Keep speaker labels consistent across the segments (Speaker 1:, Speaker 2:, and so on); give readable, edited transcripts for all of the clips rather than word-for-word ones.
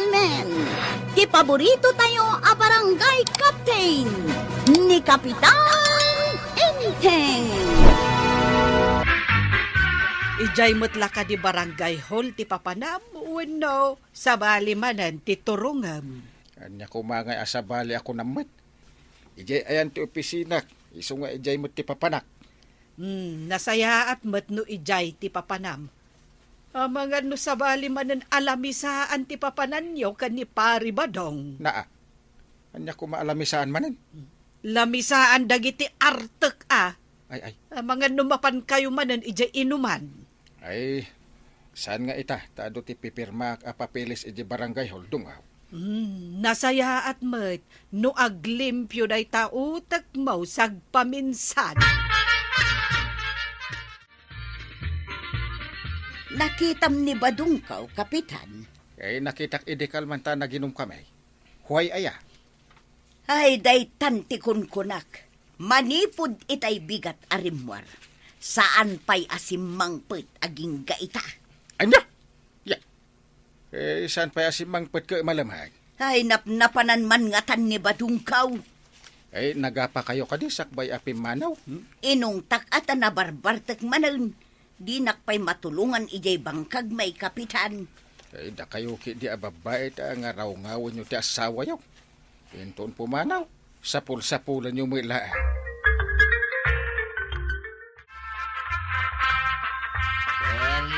Speaker 1: gentlemen, di paborito tayo a barangay captain ni Kapitan Enteng.
Speaker 2: Ijay mutla ka di barangay hall ti papanam, no, sa balimanan ti turungam.
Speaker 3: Anya ko mga asabali ako namat. Ijay ayan ti opisina, iso nga ijay mo ti papanak.
Speaker 2: Nasaya at no ijay ti papanam. Mga no sa balimanan alamisaan ti papanan nyo kan ni Pari Badong.
Speaker 3: Naa, anya ko maalamisaan manin.
Speaker 2: Lamisaan dagiti artek
Speaker 3: Ay.
Speaker 2: Mga numapan kayo manan ijay inuman.
Speaker 3: Ay, saan nga ita? Tado ti pipirma papilis ijay barangay hall dungaw.
Speaker 2: Nasaya at no aglimpyo day tautak mo sagpaminsan.
Speaker 1: Nakitam ni Badungkaw, Kapitan.
Speaker 3: Ay nakitak idikal man ta naginom kami. Huway aya.
Speaker 1: Ay, day tanti kunkunak. Manipod itay bigat arimwar. Saan pa'y asimangpet aging gaita?
Speaker 3: Anya? Ya. Saan pa asimangpet ka malamag?
Speaker 1: Ay, napnapanan man ngatan ni Badungkaw.
Speaker 3: Ay, nagapa kayo kadisak bay api manaw.
Speaker 1: Inong takatan na barbartek manan. Di nakpay matulungan ijay bangkag may Kapitan.
Speaker 3: Ay, da kayo ki di ababait nga raw ngawin nyo ti asawa yaw. Inton pumanaw. Sapul-sapulan nyo mo ila.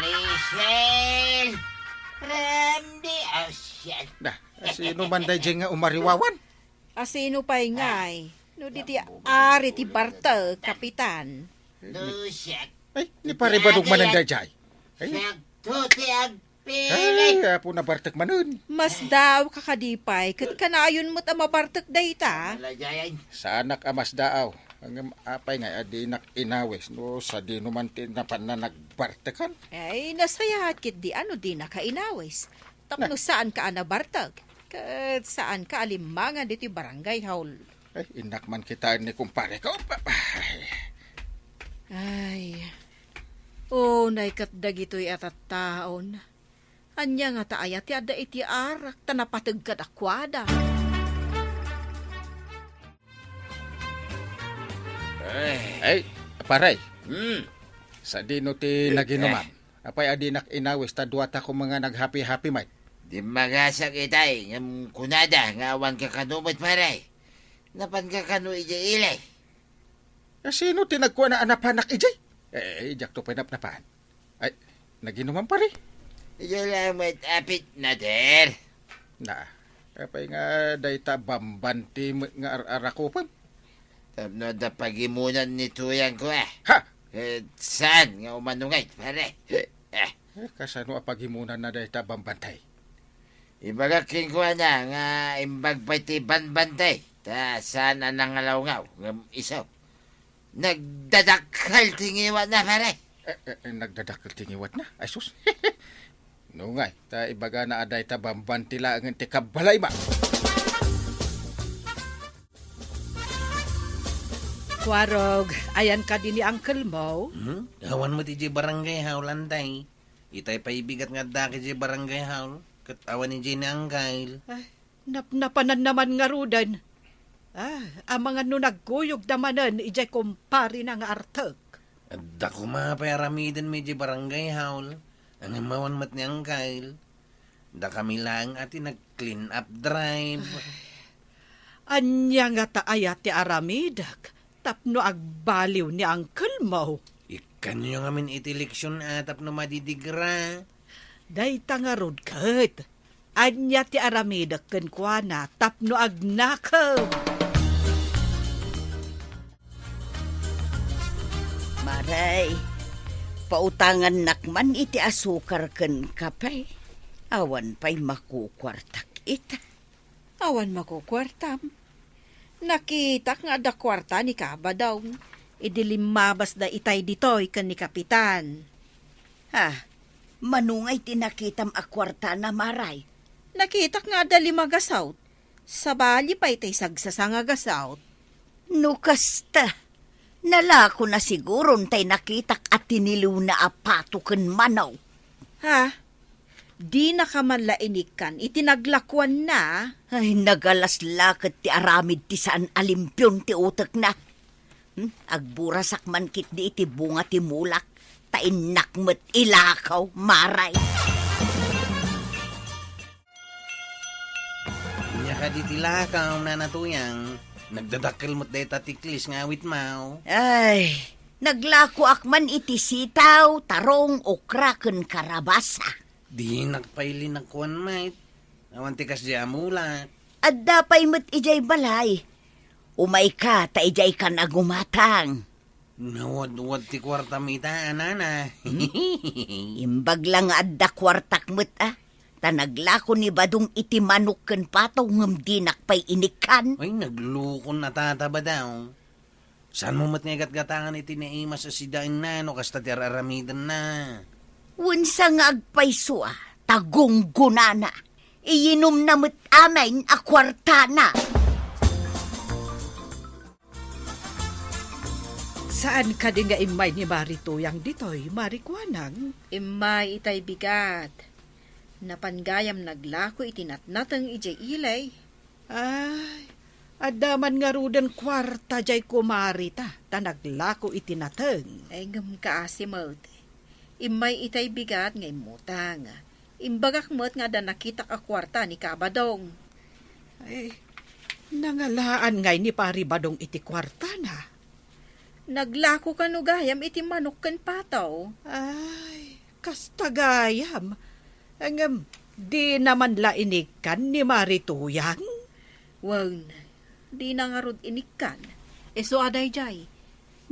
Speaker 4: Lisel! Randy, shit.
Speaker 3: Sino man day nga umariwawan?
Speaker 2: Asino pa'y ngay? No di ti ari ti Barta, Kapitan.
Speaker 4: Lusak.
Speaker 3: Ay, ni pare ba man ang dayjay? Ay,
Speaker 4: Sakto ti agpilit.
Speaker 3: apo na bartek manun.
Speaker 2: Mas daw kakadipay, kat kanayon mo't amabartak dayta.
Speaker 4: Malajayan.
Speaker 3: Sa anak amas daaw. Ang apay nga adinak inawes no sa di naman tinapan na nagbartekan.
Speaker 2: Ay, nasayahat kit di ano di nakainawis. Tapno saan ka anabartag? Kat saan ka alimangan dito barangay hall.
Speaker 3: Ay, inak man kita ni kumpare ko.
Speaker 2: Ay, naikat dagito'y atat taon. Anya nga taayat ti ada iti arak, tanapatag kat akwada.
Speaker 3: Ay, paray. Sa dino ti naginuman. Apay adinak inawes ta duwata ko mga naghappy-happy might.
Speaker 4: Di magasak itay, ng kunada, ngawan ka kanumot paray. Napan ka kanu ija ilay.
Speaker 3: Sino tinagkuha na anapanak ijay? Jak to pinapnapan. Ay, naginuman pare.
Speaker 4: Ija lang apit na der.
Speaker 3: Na, apay nga dayta bambanti nga arakupan.
Speaker 4: Tapno da pagimunan ni tuyang ko
Speaker 3: Ha!
Speaker 4: Saan nga umanungay, pare?
Speaker 3: Kasano apagimunan na dayta bambantay?
Speaker 4: Ibagaking ko na nga imbag pa iti banbantay. Ta saan na nangalaw-ngaw ng isaw. Nagdadakal tingiwan na, pare.
Speaker 3: Nagdadakal tingiwat na? Ay sus. No ngay, ta ibaga na aday ta bambantila ang ti kabalay ma.
Speaker 2: Kwarog, ayan ka din ni Uncle Mo.
Speaker 5: Hawan mo ti barangay haul anday. Itay paibigat nga daki ti barangay haul. Kat awan ni Jay ni Angkail.
Speaker 2: Ay, napanan naman nga rudan. Ang mga no nagkuyog damanan, ijay kumpari na nga artek.
Speaker 5: At dako mapayaramiden mi ti barangay haul. Ang mawan mat ni Angkail. Da kami lang ati nag-clean up drive.
Speaker 2: Anya nga taayat ti aramidak. Tapno agbaliw ni Uncle Mo.
Speaker 5: Ikan nyo nga min iti leksyon atap no madidigra.
Speaker 2: Dayta nga rod kat. Anya ti aramidak ken kuana tapno agnakaw.
Speaker 1: Maray, pautangan nakman iti asukar ken kapay. Awan pa'y makukwartak ita.
Speaker 2: Awan makukwartam. Nakita nga da kwarta ni Kaba daw. Idilimabas da itay ditoy ken ni Kapitan.
Speaker 1: Manungay tinakitam a kwarta na maray.
Speaker 2: Nakita nga da limagasaw. Sabali pa itay sagsasanga gasaw.
Speaker 1: Nukasta. Nalako na siguron tay nakitak at tiniliw na apato ken manaw.
Speaker 2: Di Di na ka man lainikan, itinaglakuan na.
Speaker 1: Ay, nagalaslakat ti aramid ti saan alimpyon ti utak na. Agburasak man kit di iti bunga ti mulak, tainakmet ilakaw, maray.
Speaker 5: Nya ka di tilakaw na natuyang. Nagdadakkel mo't deta tiklis nga awit mau.
Speaker 1: Ay, naglako akman iti sitaw, tarong, okra, ken karabasa.
Speaker 5: Di nakpailin na kuwan, mate. Awan tikas di amula.
Speaker 1: At dapay met ijay balay. Umay ka, ta ijay ka nagumatang.
Speaker 5: Nawad-wad ti kwarta mita, anana.
Speaker 1: Imbag lang adda kwartak met Ta naglako ni badong iti manok ken pataw ngem di nakpay inikan.
Speaker 5: Ay, naglukon na tataba daw. Saan mo mat nga gatgatangan iti naima sa sidain na, no kasta ti araramidan na.
Speaker 1: Unsa nga agpayso tagong gunana. Iyinom na met amin a kwartana.
Speaker 2: Saan ka di nga imay ni Marituyang ditoy, Marikwanang?
Speaker 6: Imay itay bigat. Napanggayam naglako itinatnatang ijay ilay.
Speaker 2: Ay, adaman nga rudan kwarta jay kumarita, tanaglako itinateng.
Speaker 6: Ay ngam kaasimot. Imay itay bigat nga imutang. Imbagak mo't nga da nakita ka kwarta ni Kabadong.
Speaker 2: Ay, nangalaan ngay ni Paribadong iti kwarta na.
Speaker 6: Naglako ka no gayam iti manok ken pataw.
Speaker 2: Ay, kastagayam. Ang di naman lainikan ni Marituyang.
Speaker 6: Wan, di na nga rod inikan. Eso aday jay.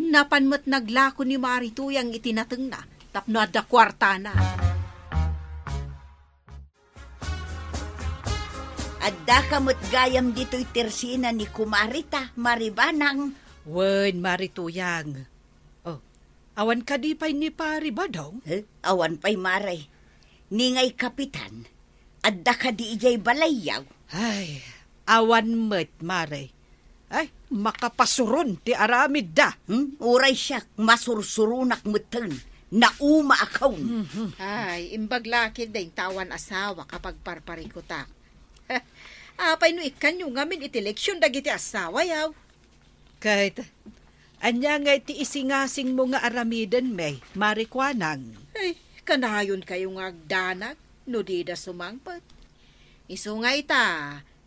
Speaker 6: Napanmat naglako ni Marituyang itinateng na. Tapno adda kwarta na.
Speaker 1: Adda kamot gayam dito'y tersina ni Kumarita, Maribanang.
Speaker 2: Wen, Marituyang. Oh, awan ka di pa'y ni Paribadong?
Speaker 1: Awan pa'y maray. Ningay kapitan, adda ka di ijay balayaw.
Speaker 2: Ay, awan met, Mare. Ay, makapasuron ti aramid da.
Speaker 1: Uray siya, masursurunak meten, nauma akaw.
Speaker 6: Ay, imbag lakid da tawan asawa kapag parparikutak. Apay no ikan yung ngamin iti leksyon dagiti asawa yaw.
Speaker 2: Kahit, anya nga iti isingasing mo nga aramidan may, Marikwanang.
Speaker 6: Ay, kanayon kayo nga agdanag, no di da sumangpat. Isu nga ita,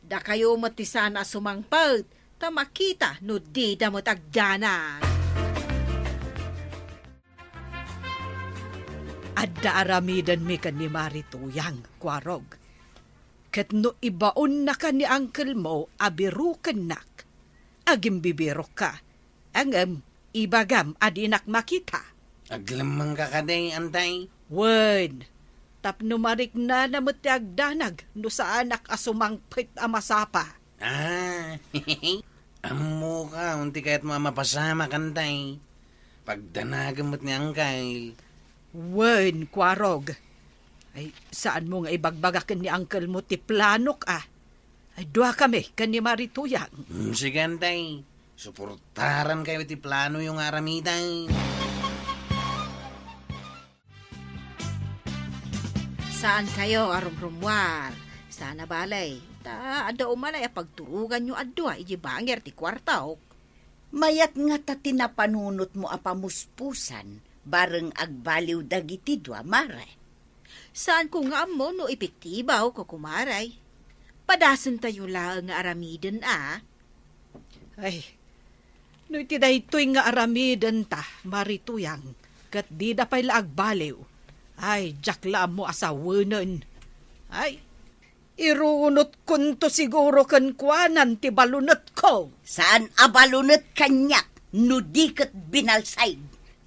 Speaker 6: da kayo matisana sumangpat, ta makita no di da mo't agdanag.
Speaker 2: Adda aramidan mi kan ni Marituyang, kwarog. Ket no ibaon na ka ni uncle mo, abiruken nak. Agim bibiro ka. Angem, ibagam adinak makita.
Speaker 5: Aglamang ka kaday, antay.
Speaker 2: Wen, tapno marik na namot ti agdanag no sa anak asumangpit amasapa.
Speaker 5: Amo ka, unti kaya't mamapasama kantay. Pagdanagamot ni Angkyle.
Speaker 2: Wen, kwarog. Ay, saan mo nga ibagbagakin ni uncle mo ti planok Ay, dua kami kan ni Marituyang.
Speaker 5: Sige, antay. Suportaran kayo ti plano yung aramiday.
Speaker 6: Saan kayo arumrumwar? Sana balay. Ta, ada umalay pagturugan nyo adwa, iji banger ti kwartaok.
Speaker 1: Mayat nga ta tinapanunot mo apamuspusan, bareng agbaliw dagiti dua, maray.
Speaker 6: Saan ko nga mo no epektibaw ko kumaray? Padasan tayo lang nga aramiden
Speaker 2: Ay, no iti daytoy nga aramidan ta, Marituyang, kat di da pa'y laagbaliw. Ay, jakla mo asawanan. Ay, irunot kunto siguro kan kuanan ti balunot ko.
Speaker 1: Saan abalunot kanyak, no di kat binalsay.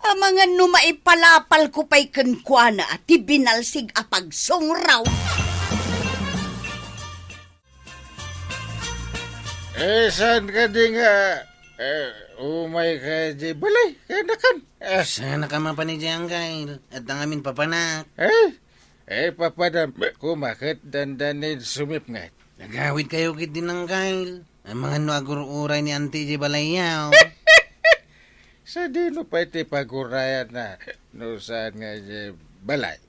Speaker 1: Ang mga numaipalapal ko pa'y kankwana at ti binalsig apagsungraw.
Speaker 3: Saan ka di nga? Umay ka di balay, kanakan.
Speaker 5: Sana ka mapanidya, Angkyle. At ang amin papanak.
Speaker 3: Papadam, kumakit dandanin sumipngat.
Speaker 5: Nagawid kayo kit din, Angkyle. Ang mga nuagururay ni Auntie J. Balayaw.
Speaker 3: Sa di no pa iti pagurayan na no saan nga di balay.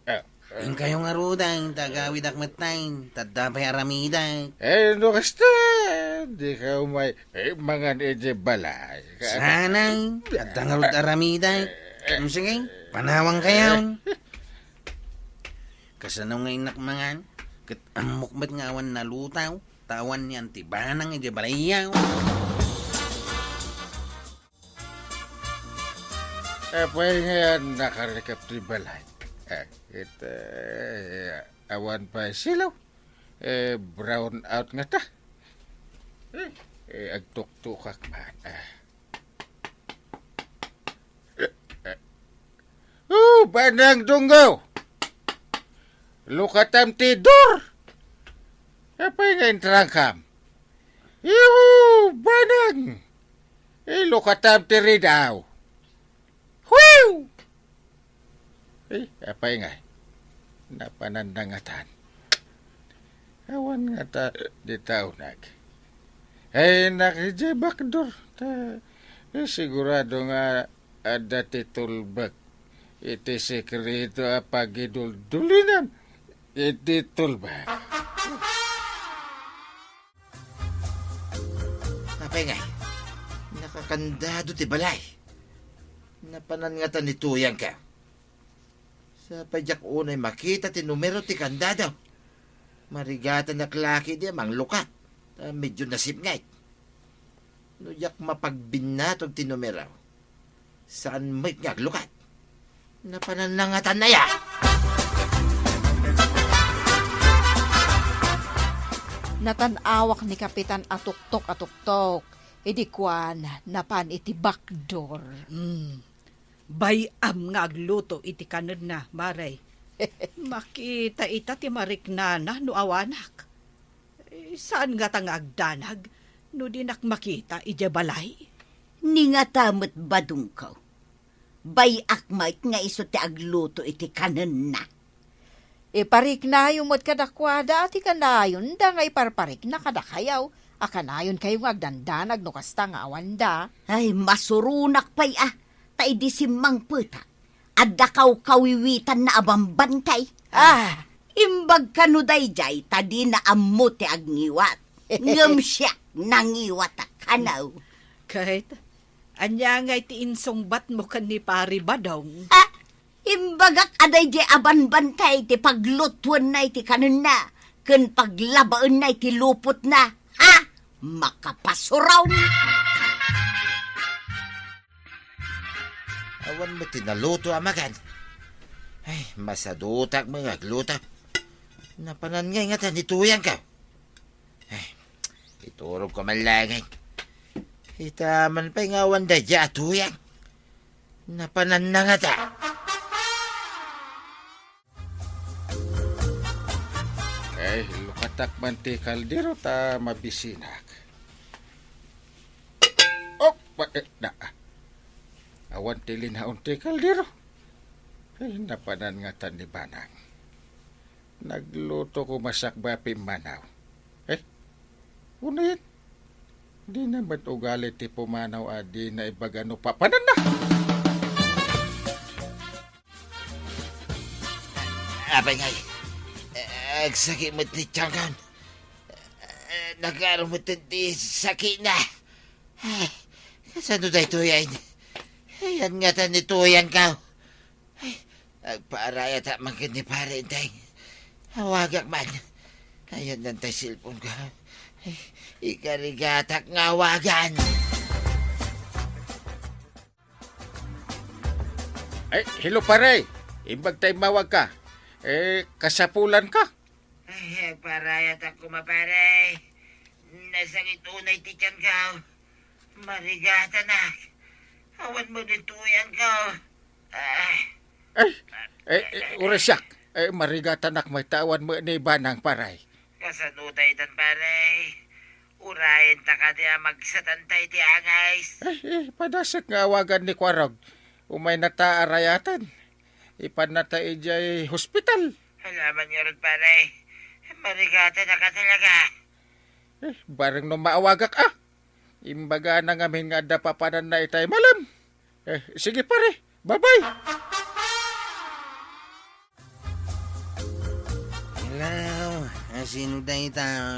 Speaker 5: Yung kayong arudan, tagawid akmatain, tadapay aramidan.
Speaker 3: No kasta, di ka umay, mga nije balay.
Speaker 5: Sanay, tadang arud aramidan. Sige, panawang kayaw. Kasano nga inakmangan, kat amukbat nga awan nalutaw, tawan ni antibanang ije balayaw.
Speaker 3: Pwede ngayon nakarikap di balay. Awan pa silaw. Brown out nga ta. Agtuktukak man. Banang dunggaw. Lukatam tidur. Apa yang terangkam? Banang. Lukatam tiridaw. Whew! Apa yang napanandangatan? Awan nga ta di taunag. Nakijebak dor. Sigurado nga ada titulbak. Iti sekreto apa gidul-dulinan. Iti tulbak.
Speaker 4: Apa nga? Nakakandado ti balay. Napanan nga ta ni tuyang ka. Sa padyak unay makita ti numero ti kandado. Marigatan na klaki di mang lukat. Medyo nasip ngayt. Nuyak mapagbinatog ti numero. Saan may ngaglukat? Napananangatan na ya.
Speaker 6: Natanawak ni Kapitan atuktok. Idi kwan, napan iti backdoor.
Speaker 2: Bayam nga agluto iti kanod na, Maray. Makita ita ti mariknana no awanak. Saan nga tang agdanag no dinak makita ije balay?
Speaker 1: Ni nga tamot badung ko. Bayak mait nga iso ti agluto iti kanan na.
Speaker 6: Iparik na yung mo't kadakwada at ikanayon da nga iparparik na kadakayaw. Akanayon kayo nga agdandanag no kasta nga awanda.
Speaker 1: Ay, masurunak pa'y taidi simang puta. Adda kawiwitan na abambantay. Imbag kanuday jay, tadi na ammo ti agniwat. Ngam siya, nangiwat akanaw.
Speaker 2: Kahit, anya nga iti insongbat mo kan ni pari badong.
Speaker 1: Imbagak aday jay abanbantay, ti paglutwan na iti kanun na. Kun paglabaan na iti lupot na. Makapasuraw.
Speaker 4: Awan mo tinaluto amagan. Ay, masadutak mga agluta. Napanan nga ta ni tuyang ka. Ay, iturog ko malangay. Itaman pa nga wanda dya tuyang. Napanan na nga ta.
Speaker 3: Ay, lukatak man ti kaldero ta mabisinak. Awan ti linhaon ti kaldero. Ay, napanan nga tan ni Banang. Nagluto ko masakba pimanaw. Una yan. Di naman ugali ti pumanaw adi na ibagano papanan na.
Speaker 4: Abay ngay. Agsakit mo ti tiyangkan. Nagkaroon mo ti sakit na. Ay, kasano tayo tuyan? Ayan nga ta ni tuyan ka. Ay, agpaaraya ta mangkin ni pare intay. Hawagak man. Ayan nang tayo silpon ka. Ay, ikarigatak ngawagan.
Speaker 3: Ay, hello pare. Imbag tayo mawag ka. Kasapulan ka.
Speaker 4: Ay, agpaaraya ta kumapare. Nasangit unay ti tiyan ka. Marigata na. Awan mo din tuyan ka.
Speaker 3: Urasyak. Marigatan ak may tawan mo ni Banang paray.
Speaker 4: Kasanutay tan pare. Urayin ta ka diya magsatantay ti angay.
Speaker 3: Padasak nga awagan ni Kwarog. Umay nataarayatan. Ipanata ijay hospital.
Speaker 4: Halaman niyo rin pare. Marigata na ka talaga.
Speaker 3: Barang no maawagak Imbaga na ngamin nga dapapanan na itay malam. Sige pare, bye-bye.
Speaker 5: Hello, asin day tayo.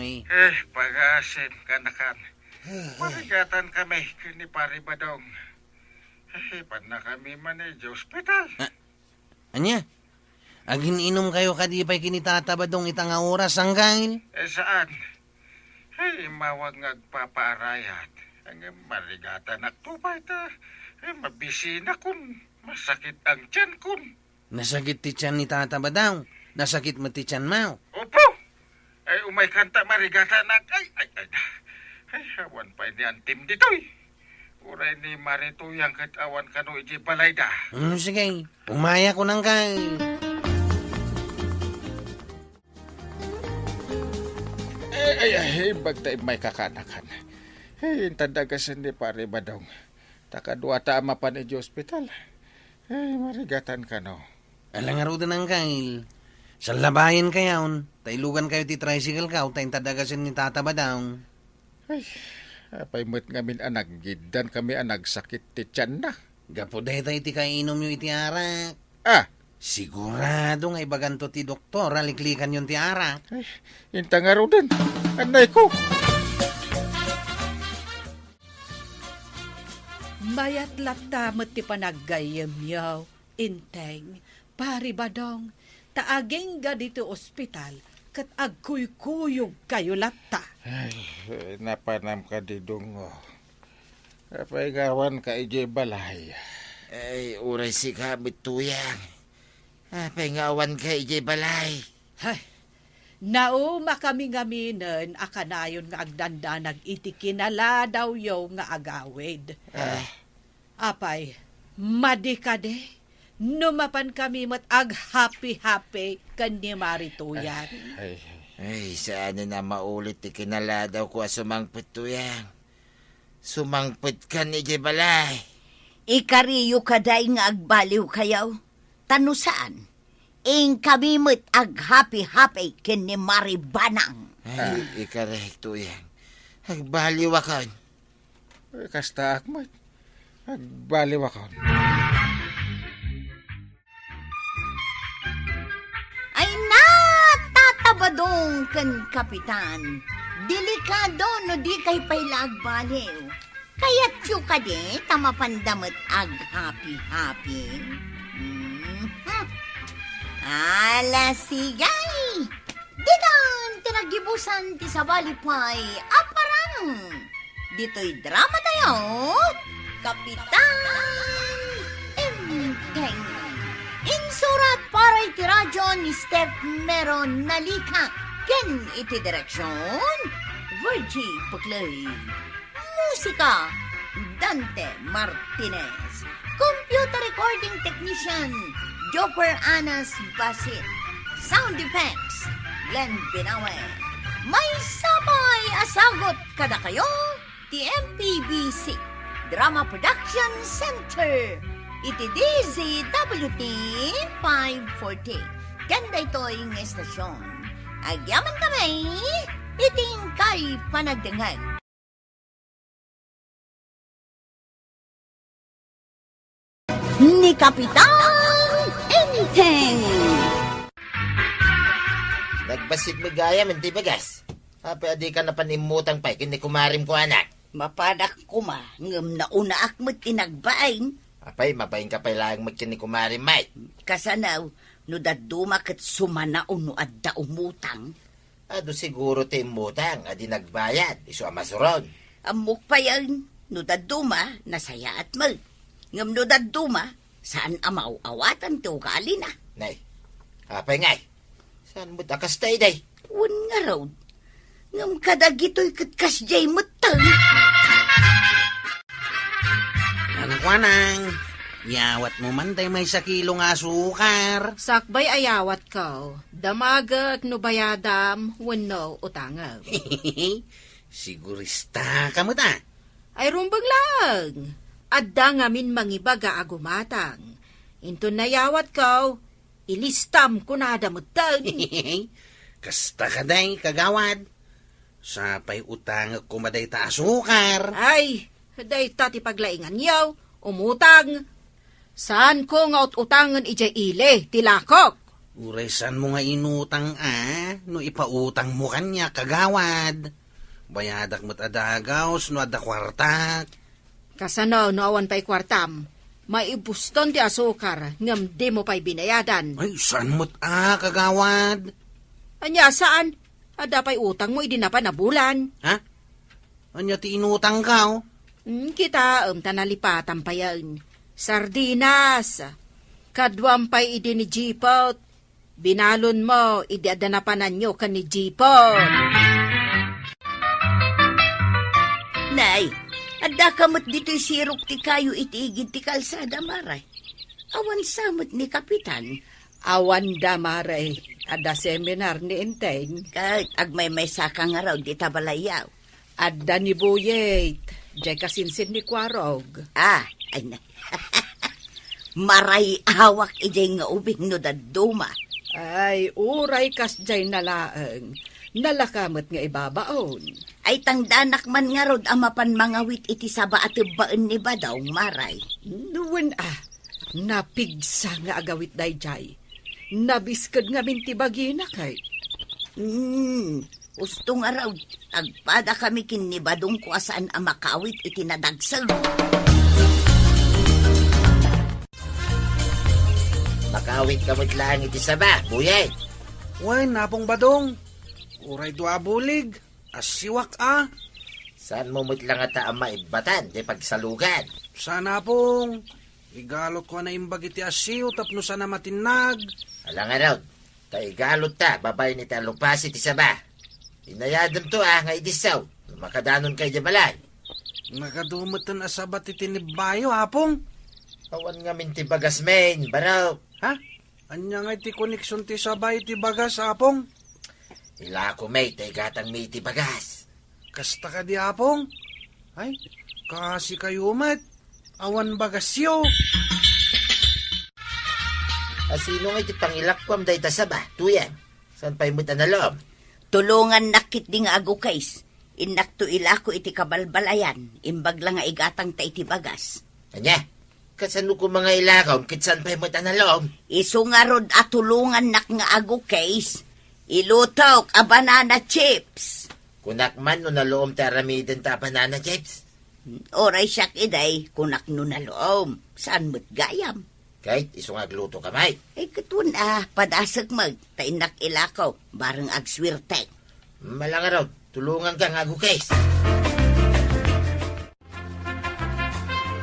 Speaker 3: Pag-asin ka na kan. Marigatan kami, kini pari badong. Pan na kami manay hospital.
Speaker 5: Anya? Agin inom kayo kadipay kinitatabadong itang oras ang gail?
Speaker 3: Saan? Mawag ngagpapaarayat. Ang marigatan nagtupay ta. Mabisi na kun. Masakit ang tiyan kun.
Speaker 5: Nasakit ti tiyan ni tata ba daw? Nasakit mo ti tiyan mo?
Speaker 3: Opo! Umay kanta marigatan na. Awan pa ni antim ditoy. Uray ni Marituyang kat awan kano iji balayda.
Speaker 5: Sige, umaya ko ng gail.
Speaker 3: Bagtay may kakanakan. Tandagasan ni pare badong. Takadwa ta mapan iji hospital. Marigatan ka no.
Speaker 5: Alang nga rin ang kail. Sa labayan kayaon, tailugan kayo ti tricycle ka, tayong tadagasin ni tata ba daw?
Speaker 3: Apay mo't ngamin anag, gidan kami anag sakit ti tiyan na.
Speaker 5: Gapuday tayo ti kainom yung iti arak. Sigurado nga ibaganto ti doktor, aliklikan yung ti arak.
Speaker 3: Inta nga rin, anay ko.
Speaker 2: Mayat latamat ti panaggayam yaw, inteng, pari badong, taageng ga dito ospital, kat agkuy-kuyog kayo latta.
Speaker 3: Napanam ka di dungo. Apay gawan ka ije balay.
Speaker 4: Uray si kabit tuyang. Pengawan ka ije balay.
Speaker 2: Nauma kami ngaminan, akanayon nga agdandanag iti kinala daw yaw nga agawid. Apay, madikade, numapan kami mat ag-happy-happy kan ni Marituyan.
Speaker 4: Saan na maulit ti kinala daw ko sumangpit tuyang. Sumangpit ka ni ije balay.
Speaker 1: Ikariyo kaday nga agbaliw kayaw. Tano saan? Ing kami mo't ag-happy-happy ken ni Maribanang.
Speaker 4: Ikarek tuyang. Agbaliw akon.
Speaker 3: Kasta akmat. Agbaliw akon.
Speaker 1: Ay natatabadong ken kapitan. Delikado no di kay pailagbaliw. Kaya't yu ka di tamapandamot ag-happy-happy. Sigay! Dinan tinagibusan ti sabalipay aparang. Dito'y drama tayo. Kapitan Enteng. Insurat para iti radyo ni Steph Meron Nalika. Ken iti direksyon Virgie Puklay. Musika Dante Martinez. Computer recording technician Jopper Anas Basit. Sound effects Glenn Binawe. May sabay asagot kada kayo ti MPBC Drama Production Center iti DZWT 540. Ganda ito'y ng estasyon. Agyaman kami iting kay panagdangag. Ni Kapitan Enteng.
Speaker 4: Nagbasit mo gaya, hindi bagas. Adi ka na panimutang pa, kini kumarim ko anak.
Speaker 1: Mapadak ko ma, ngam na una akmat tinagbain.
Speaker 4: Apay, mabayin ka pa lang magkini kumarim, mate.
Speaker 1: Kasanaw, no daduma kat sumanao no adda umutang.
Speaker 4: Ado siguro ti imutang, adi nagbayad, iso amasuron.
Speaker 1: Amok pa yan, no daduma, nasaya at mag. Ngam no daduma, saan amaw awatan ti ukali na.
Speaker 4: Nay, apay ngay, saan mo takas tayo day?
Speaker 1: Wan nga raw, ngam kadagito'y katkasjay matang.
Speaker 5: Anak-wanang, yawat mo man tayo may sa kilong asukar.
Speaker 6: Sakbay ayawat ko, damagak no bayadam, wano utangag.
Speaker 5: Sigurista ka mo ta.
Speaker 6: Ay rumbag lang. Adda ngamin mangibaga agumatang. Into nayawat ko, ilistam ko na adamutan.
Speaker 5: Kasta ka day, kagawad. Sapay utang kumaday ta asukar.
Speaker 6: Ay, day tati paglaingan yaw, umutang. Saan ko nga utangan ijay ile, tilakok?
Speaker 5: Uray saan mo nga inutang no ipautang mo kanya kagawad. Bayadak mo't adagaws no adda kwartak.
Speaker 6: Kasano no awan pa'y kwartam. Maibuston ti asukar ngam di mo pa'y binayadan.
Speaker 5: Ay, saan mo't kagawad?
Speaker 6: Anya saan? Ada pa'y utang mo idinapa na bulan.
Speaker 5: Ha? Anya ti inutang ka
Speaker 6: Kita tanalipatan pa yan. Sardinas. Kadwam pa'y idi ni Jipot. Binalon mo, idi adanapanan nyo ka ni Jipot.
Speaker 1: Nay, adda kamot dito'y sirok ti kayo itigid ti kalsada, Maray. Awan samot ni Kapitan.
Speaker 2: Awan da, Maray. Ada seminar ni Enteng.
Speaker 1: Kahit agmay may saka nga raw di tabalayaw.
Speaker 2: Ada ni Buyet. Diyay kasinsin ni Kwarog.
Speaker 1: Ay na. Maray hawak ijay nga ubing no daduma.
Speaker 2: Ay, uray kas diyay nalaang. Nalakamot nga ibabaon.
Speaker 1: Ay tangdanak man nga rod amapan mangawit iti saba at baan ni Badaw, Maray.
Speaker 2: Nuwan napigsa nga agawit day jay. Nabiskad nga mintibagina kay.
Speaker 1: Usto nga raw, agpada kami kinibadong ko asaan ang makawit iti nadagsag.
Speaker 4: Makawit kamot lang iti saba, Buyay.
Speaker 5: Uy, napong badong. Uray dua bulig. Asiwak
Speaker 4: Saan mo mo't lang ata ang maibatan, di pagsalugan?
Speaker 5: Sana pong. Igalot ko na imbag iti asiw tapno sana matinag.
Speaker 4: Alang araw, kaigalot ta, babay ni talupasi ti saba. Inayadam to nga idisaw. Makadanon kay Jabalay.
Speaker 5: Nakadumutan asabat iti nibayo, hapong.
Speaker 4: Awan nga minti bagas main, baraw.
Speaker 5: Ha? Anya nga iti koneksyon ti sabay ti bagas, hapong.
Speaker 4: Ila ko may, tay gatang may ti bagas.
Speaker 5: Kasta ka di, hapong. Ay, kasi kayo mat. Awan bagasyo.
Speaker 4: Asino nga iti pangilakwam day ta saba, tuyan. Saan pa'y muta na loob?
Speaker 1: Tulungan nakit di nga ago kays. Inak to ilako iti kabalbalayan. Imbag lang nga igatang ta iti bagas.
Speaker 4: Anya, kasano ko mga ilakaw, kitsan pa'y muta na loob?
Speaker 1: Iso nga rod at tulungan nak nga ago kays. Ilutok a banana chips.
Speaker 4: Kunak man no naloom ta aramiden ta banana chips.
Speaker 1: Oray siyak iday, kunak no na loom. Saan mo't gayam?
Speaker 4: Kahit isong agluto kamay.
Speaker 1: Ay katun padasag mag, tainak ilakaw, bareng agswirtek.
Speaker 4: Malanga raw, tulungan kang agukais.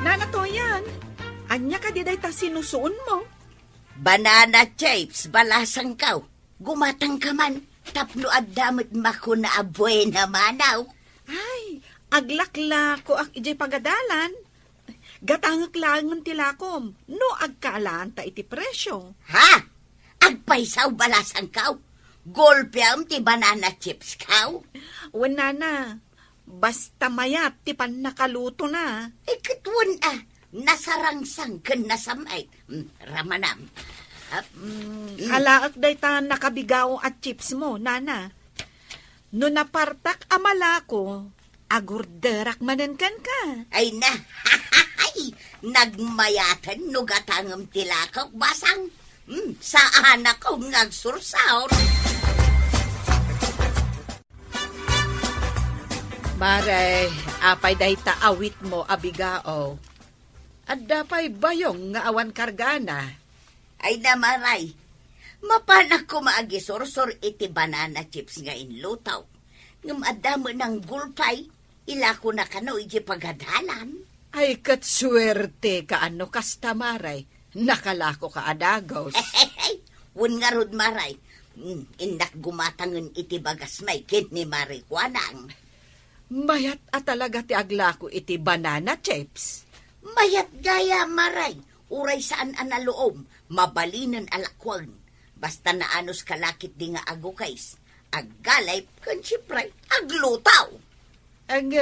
Speaker 2: Nanatoyan, anya ka diday ta sinusuon mo?
Speaker 1: Banana chips, balasang kaw. Gumatang ka man, tapno at damot mako na aboy na manaw.
Speaker 2: Ay, aglakla ko ak ijay pagadalan. Gatangak lang ng tilakom, no agkalaan ta iti presyo.
Speaker 1: Ha? Agpaisaw balasang kaw? Golpeam ti banana chips kaw?
Speaker 2: Wala na, basta mayat ti pan nakaluto na.
Speaker 1: Ikatwan nasarangsang kan nasamay. Ramanam.
Speaker 2: Alaak day ta nakabigaw at chips mo, nana. No napartak amala ko, agurderak manenkan ka.
Speaker 1: Ay na, ay, nagmayatan no gatangam tilakaw basang. Saan ako ngagsursaon?
Speaker 2: Maray, apay day ta awit mo abigao. At dapay bayong nga awan kargana.
Speaker 1: Ay namaray, mapanak ko maagisursor iti banana chips nga inlutaw. Ngam adamo ng gulpay, ilako na kano iti pagadalan.
Speaker 2: Ay katswerte ka ano kasta maray, nakalako ka adagos.
Speaker 1: Wun nga rod maray, indak gumatangan iti bagas may kin ni Marikwanang.
Speaker 2: Mayat at talaga ti aglako iti banana chips.
Speaker 1: Mayat gaya maray, uray saan analoom, mabalinan alakwang. Basta naanos kalakit di nga agukays, aggalay kan siyempre aglutaw.
Speaker 2: Ang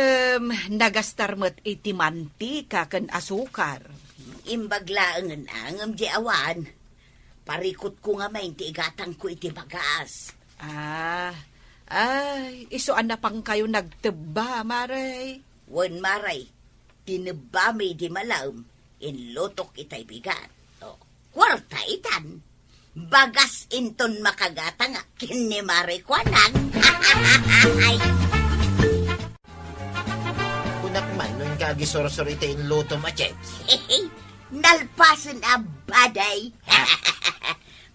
Speaker 2: nagastar mo't iti mantika kan asukar.
Speaker 1: Imbaglaangan angam di awan. Parikot ko nga may ti igatang ko iti bagas.
Speaker 2: Isuan na pang kayo nagteba, maray.
Speaker 1: Wan maray, tineba may di malam, inlotok itay bigat. Kwarta itan. Bagas inton makagata nga kini marikwanang. Ay,
Speaker 4: Kunak man, nun kagisorosor ito in luto ma, Jeps.
Speaker 1: nalpasan a baday.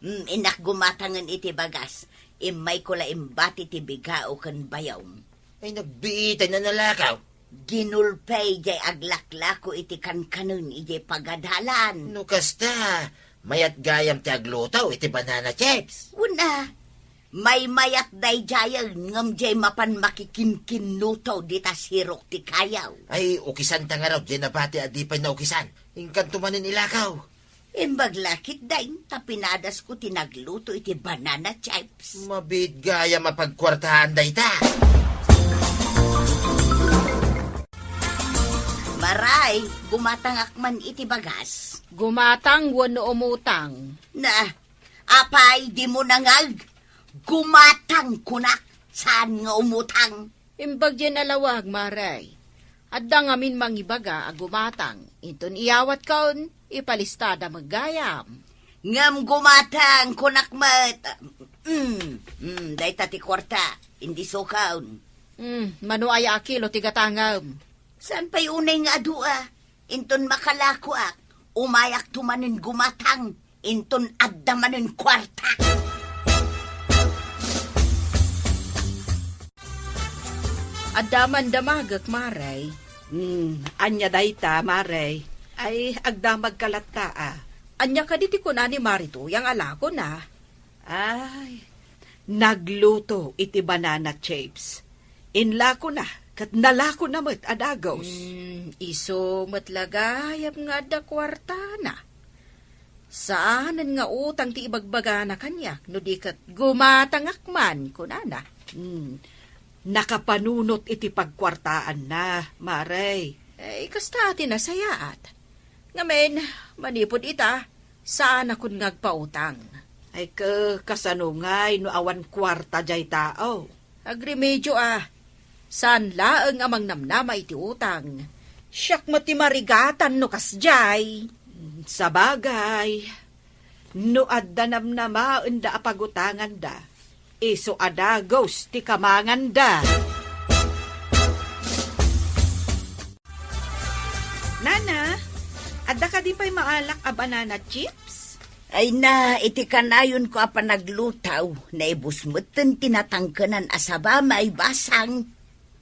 Speaker 1: Inak gumatangan iti bagas. Imay ko la imbati ti bigao kan bayaw.
Speaker 4: Ay, nagbiitay na nalakaw.
Speaker 1: Ginulpay jay aglaklako iti kankanon iti pagadalan.
Speaker 4: No kasta, mayat gayam ti aglutaw iti banana, Jeps.
Speaker 1: Una, may mayat day jayan ngam jay mapan makikimkinlutaw dita sirok ti kayaw.
Speaker 4: Ay, ukisan ta nga raw, di nabati adipay na ukisan. Ingkan tumanin ilakaw.
Speaker 1: Imbaglakit daing tapinadas ko tinagluto iti banana chips.
Speaker 4: Mabit gaya mapagkwartahan day ta.
Speaker 1: Maray, gumatangak man iti bagas.
Speaker 6: Gumatang wano umutang.
Speaker 1: Na, apay di mo nangag, gumatang kunak, saan nga umutang?
Speaker 6: Imbag yan alawag, Maray. Adda ngamin mangibaga a gumatang. Inton iyawat kaon, ipalistada maggayam.
Speaker 1: Ngam gumatang kunak mat. Day tati kwarta, hindi sokaon.
Speaker 6: Mano ay akilo tigatangam.
Speaker 1: Saan pa'y unay nga adua? Inton makalako ak, umayak tumanin gumatang, inton adda manin kwarta.
Speaker 6: Adaman damagak, Maray.
Speaker 2: Anya dayta, Maray. Ay, agdamag kalatta
Speaker 6: Anya ka diti ko na ni Marito, yang alako na.
Speaker 2: Ay, nagluto iti banana chips. Inlako na, kat nalako na met adagos.
Speaker 6: Iso matlagayap nga da kwarta na. Saanan nga utang ti ibagbaga na kanya, no di kat gumatangak man kunana.
Speaker 2: Nakapanunot iti pagkwartaan na, Maray.
Speaker 6: Ay, kasta tinasayaat. Ngamen, manipod ita, saan akong ngagpautang.
Speaker 2: Ay kasanungay no awan kwarta jay tao.
Speaker 6: Agremedyo saan laeng amang namnama iti utang. Siyak mati marigatan no kasjay.
Speaker 2: Sa bagay, no adda namnama unda apagutangan da, iso adagos ti kamangan da. Nana, adda ka di pa'y maalak a banana chips?
Speaker 1: Ay na, iti kanayon ko apa naglutaw, na ibusmutin tinatangkanan asaba may basang.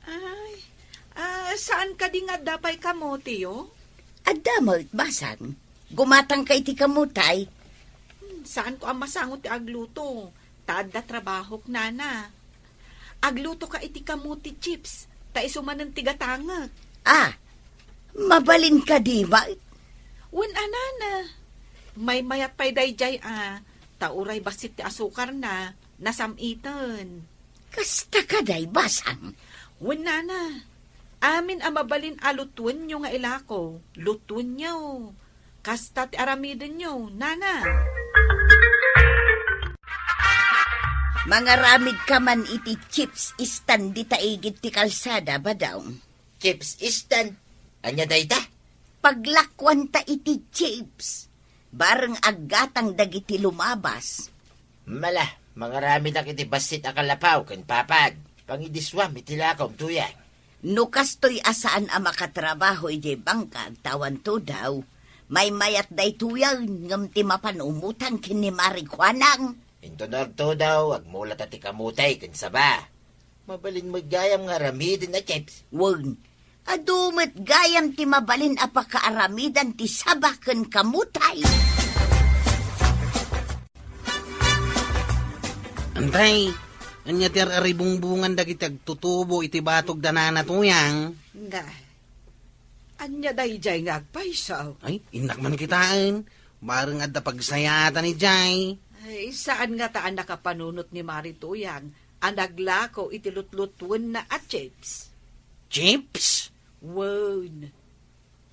Speaker 2: Ay, saan ka di nga dapay kamote yo?
Speaker 1: Adda mo basang. Gumatang ka iti kamutay.
Speaker 2: Saan ko ang masangot ti agluto? Tada trabahok, Nana. Agluto ka iti kamote chips, ta isumanan tigatangak.
Speaker 1: Mabalin ka di ba?
Speaker 2: Wen anana. May mayat pa'y dayjay tauray basit ti asukar na, nasamitan.
Speaker 1: Kasta ka day basang.
Speaker 2: Wen nana. Amin mabalin alutun nyo nga ilako. Lutun nyo. Kasta ti aramiden nyo, Nana.
Speaker 1: Mga ramid ka man iti chips istan di taigit ti kalsada ba daw?
Speaker 4: Chips istan. Anya dayta?
Speaker 1: Paglakwan ta iti chips. Bareng agatang dagiti lumabas.
Speaker 4: Mala, mga rami na kiti basit akalapaw kan papag. Pangidiswam itilakaw tuyang.
Speaker 1: No kastoy asaan a makatrabaho iti bangkag tawan to daw. May mayat day tuyang ngam ti mapanumutan kini marikwanang.
Speaker 4: Intonor to daw, agmulat at ikamutay kan saba. Mabalin magayam nga ramidin na chips.
Speaker 1: Wag, adumet gayam ti mabalin apakaaramidan ti sabaken kamutay.
Speaker 5: Antay, anya ti aribungbungan dagiti agtutubo iti batog danana tuyang.
Speaker 2: Nga. Anya dayjay nga agpaisaw.
Speaker 5: Ay, inak man kitaan. Bareng adda pagsayatan ni Jay.
Speaker 2: Ay, saan nga taan nakapanunot ni Marituyang ang naglako iti lutlutwen na at chips?
Speaker 5: Chips?
Speaker 2: Wen.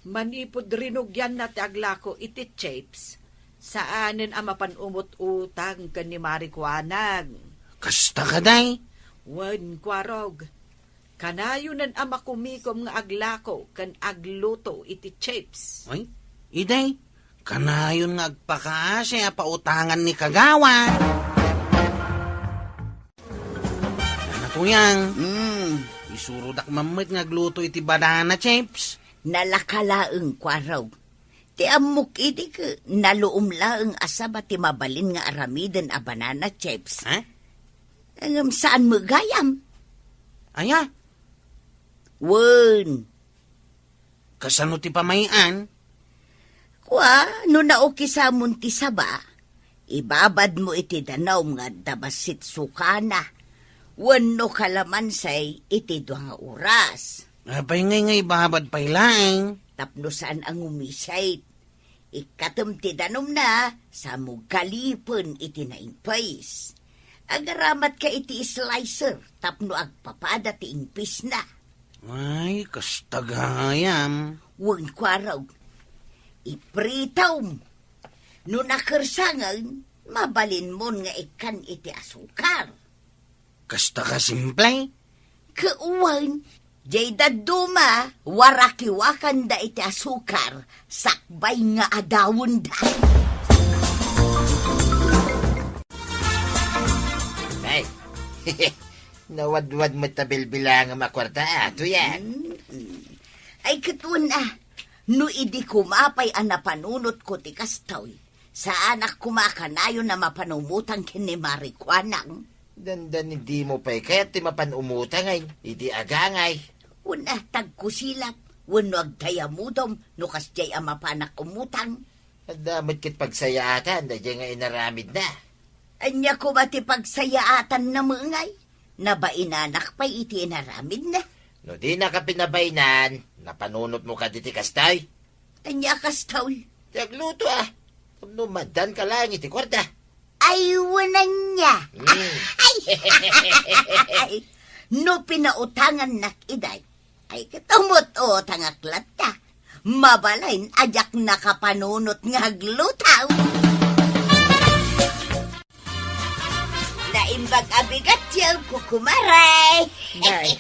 Speaker 2: Manipod rinugyan na ti aglako iti chips. Saanin ang mapanumot utang kan ni Marikwanag?
Speaker 5: Kasta ka day?
Speaker 2: Wen, kwarog. Kanayunan ang makumikom nga aglako kan agluto iti chips.
Speaker 5: Ay, iday, Kanayon nga agpakaasya pautangan ni Kagawan. Ano tuyang? Isurudak mamit nga gluto iti banana chips.
Speaker 1: Nalakalaeng kwaraw. Ti amok iti ka naluumlaeng asaba ti mabalin nga aramiden a banana chips.
Speaker 5: Ha?
Speaker 1: Saan mo gayam?
Speaker 5: Aya,
Speaker 1: Wen.
Speaker 5: kasano ti pamayan?
Speaker 1: Kwa, no naoki sa munti saba, ibabad mo iti danaw nga dabasit sukana. Wen no kalamansay iti duwa nga oras.
Speaker 5: Apay ngay babad pay laeng.
Speaker 1: Tapno saan ang umisayt. Ikatom ti danom na sa mugalipon iti naingpays. Agaramat ka iti slicer tapno agpapada ti ingpis na.
Speaker 5: Ay, kastagayam.
Speaker 1: Wen kwaraw. Ipritaw mo. No nakersangan, mabalin mo nga ikan iti asukar.
Speaker 5: Kasta ka simple.
Speaker 1: Kauwan, jay daduma, warakiwakan da iti asukar, sakbay nga adawon da.
Speaker 4: Ay, nawadwad mo tabilbilang ang makwarta. Ato yan.
Speaker 1: Ay katun no idi kumapay ang napanunot ko ti kastaw. Sa anak kumakanayo na mapanumutang kini Marikwanang.
Speaker 4: Dandan hindi mo pa'y kaya ti mapanumuta ngay. Idi agangay.
Speaker 1: Una tagkusilap, wano agtayamudom, no kasjay ang mapanak umutang.
Speaker 4: At damot kit pagsayatan, dadya nga inaramid na.
Speaker 1: Anya ko ba ti pagsayaatan na mungay? Nabainanak pa'y iti inaramid na.
Speaker 4: No di nakapinabainan, napanunot mo ka diti kastay.
Speaker 1: Anya kastaw.
Speaker 4: Tagluto Numadan ka lang iti kwarta.
Speaker 1: Ay, wanan niya. Ay, no pinautangan nak iday. Ay, katumot o tangaklat ta. Mabalain ajak nakapanunot nga glutaw. Naimbag abigat yung kukumaray.
Speaker 6: Nay.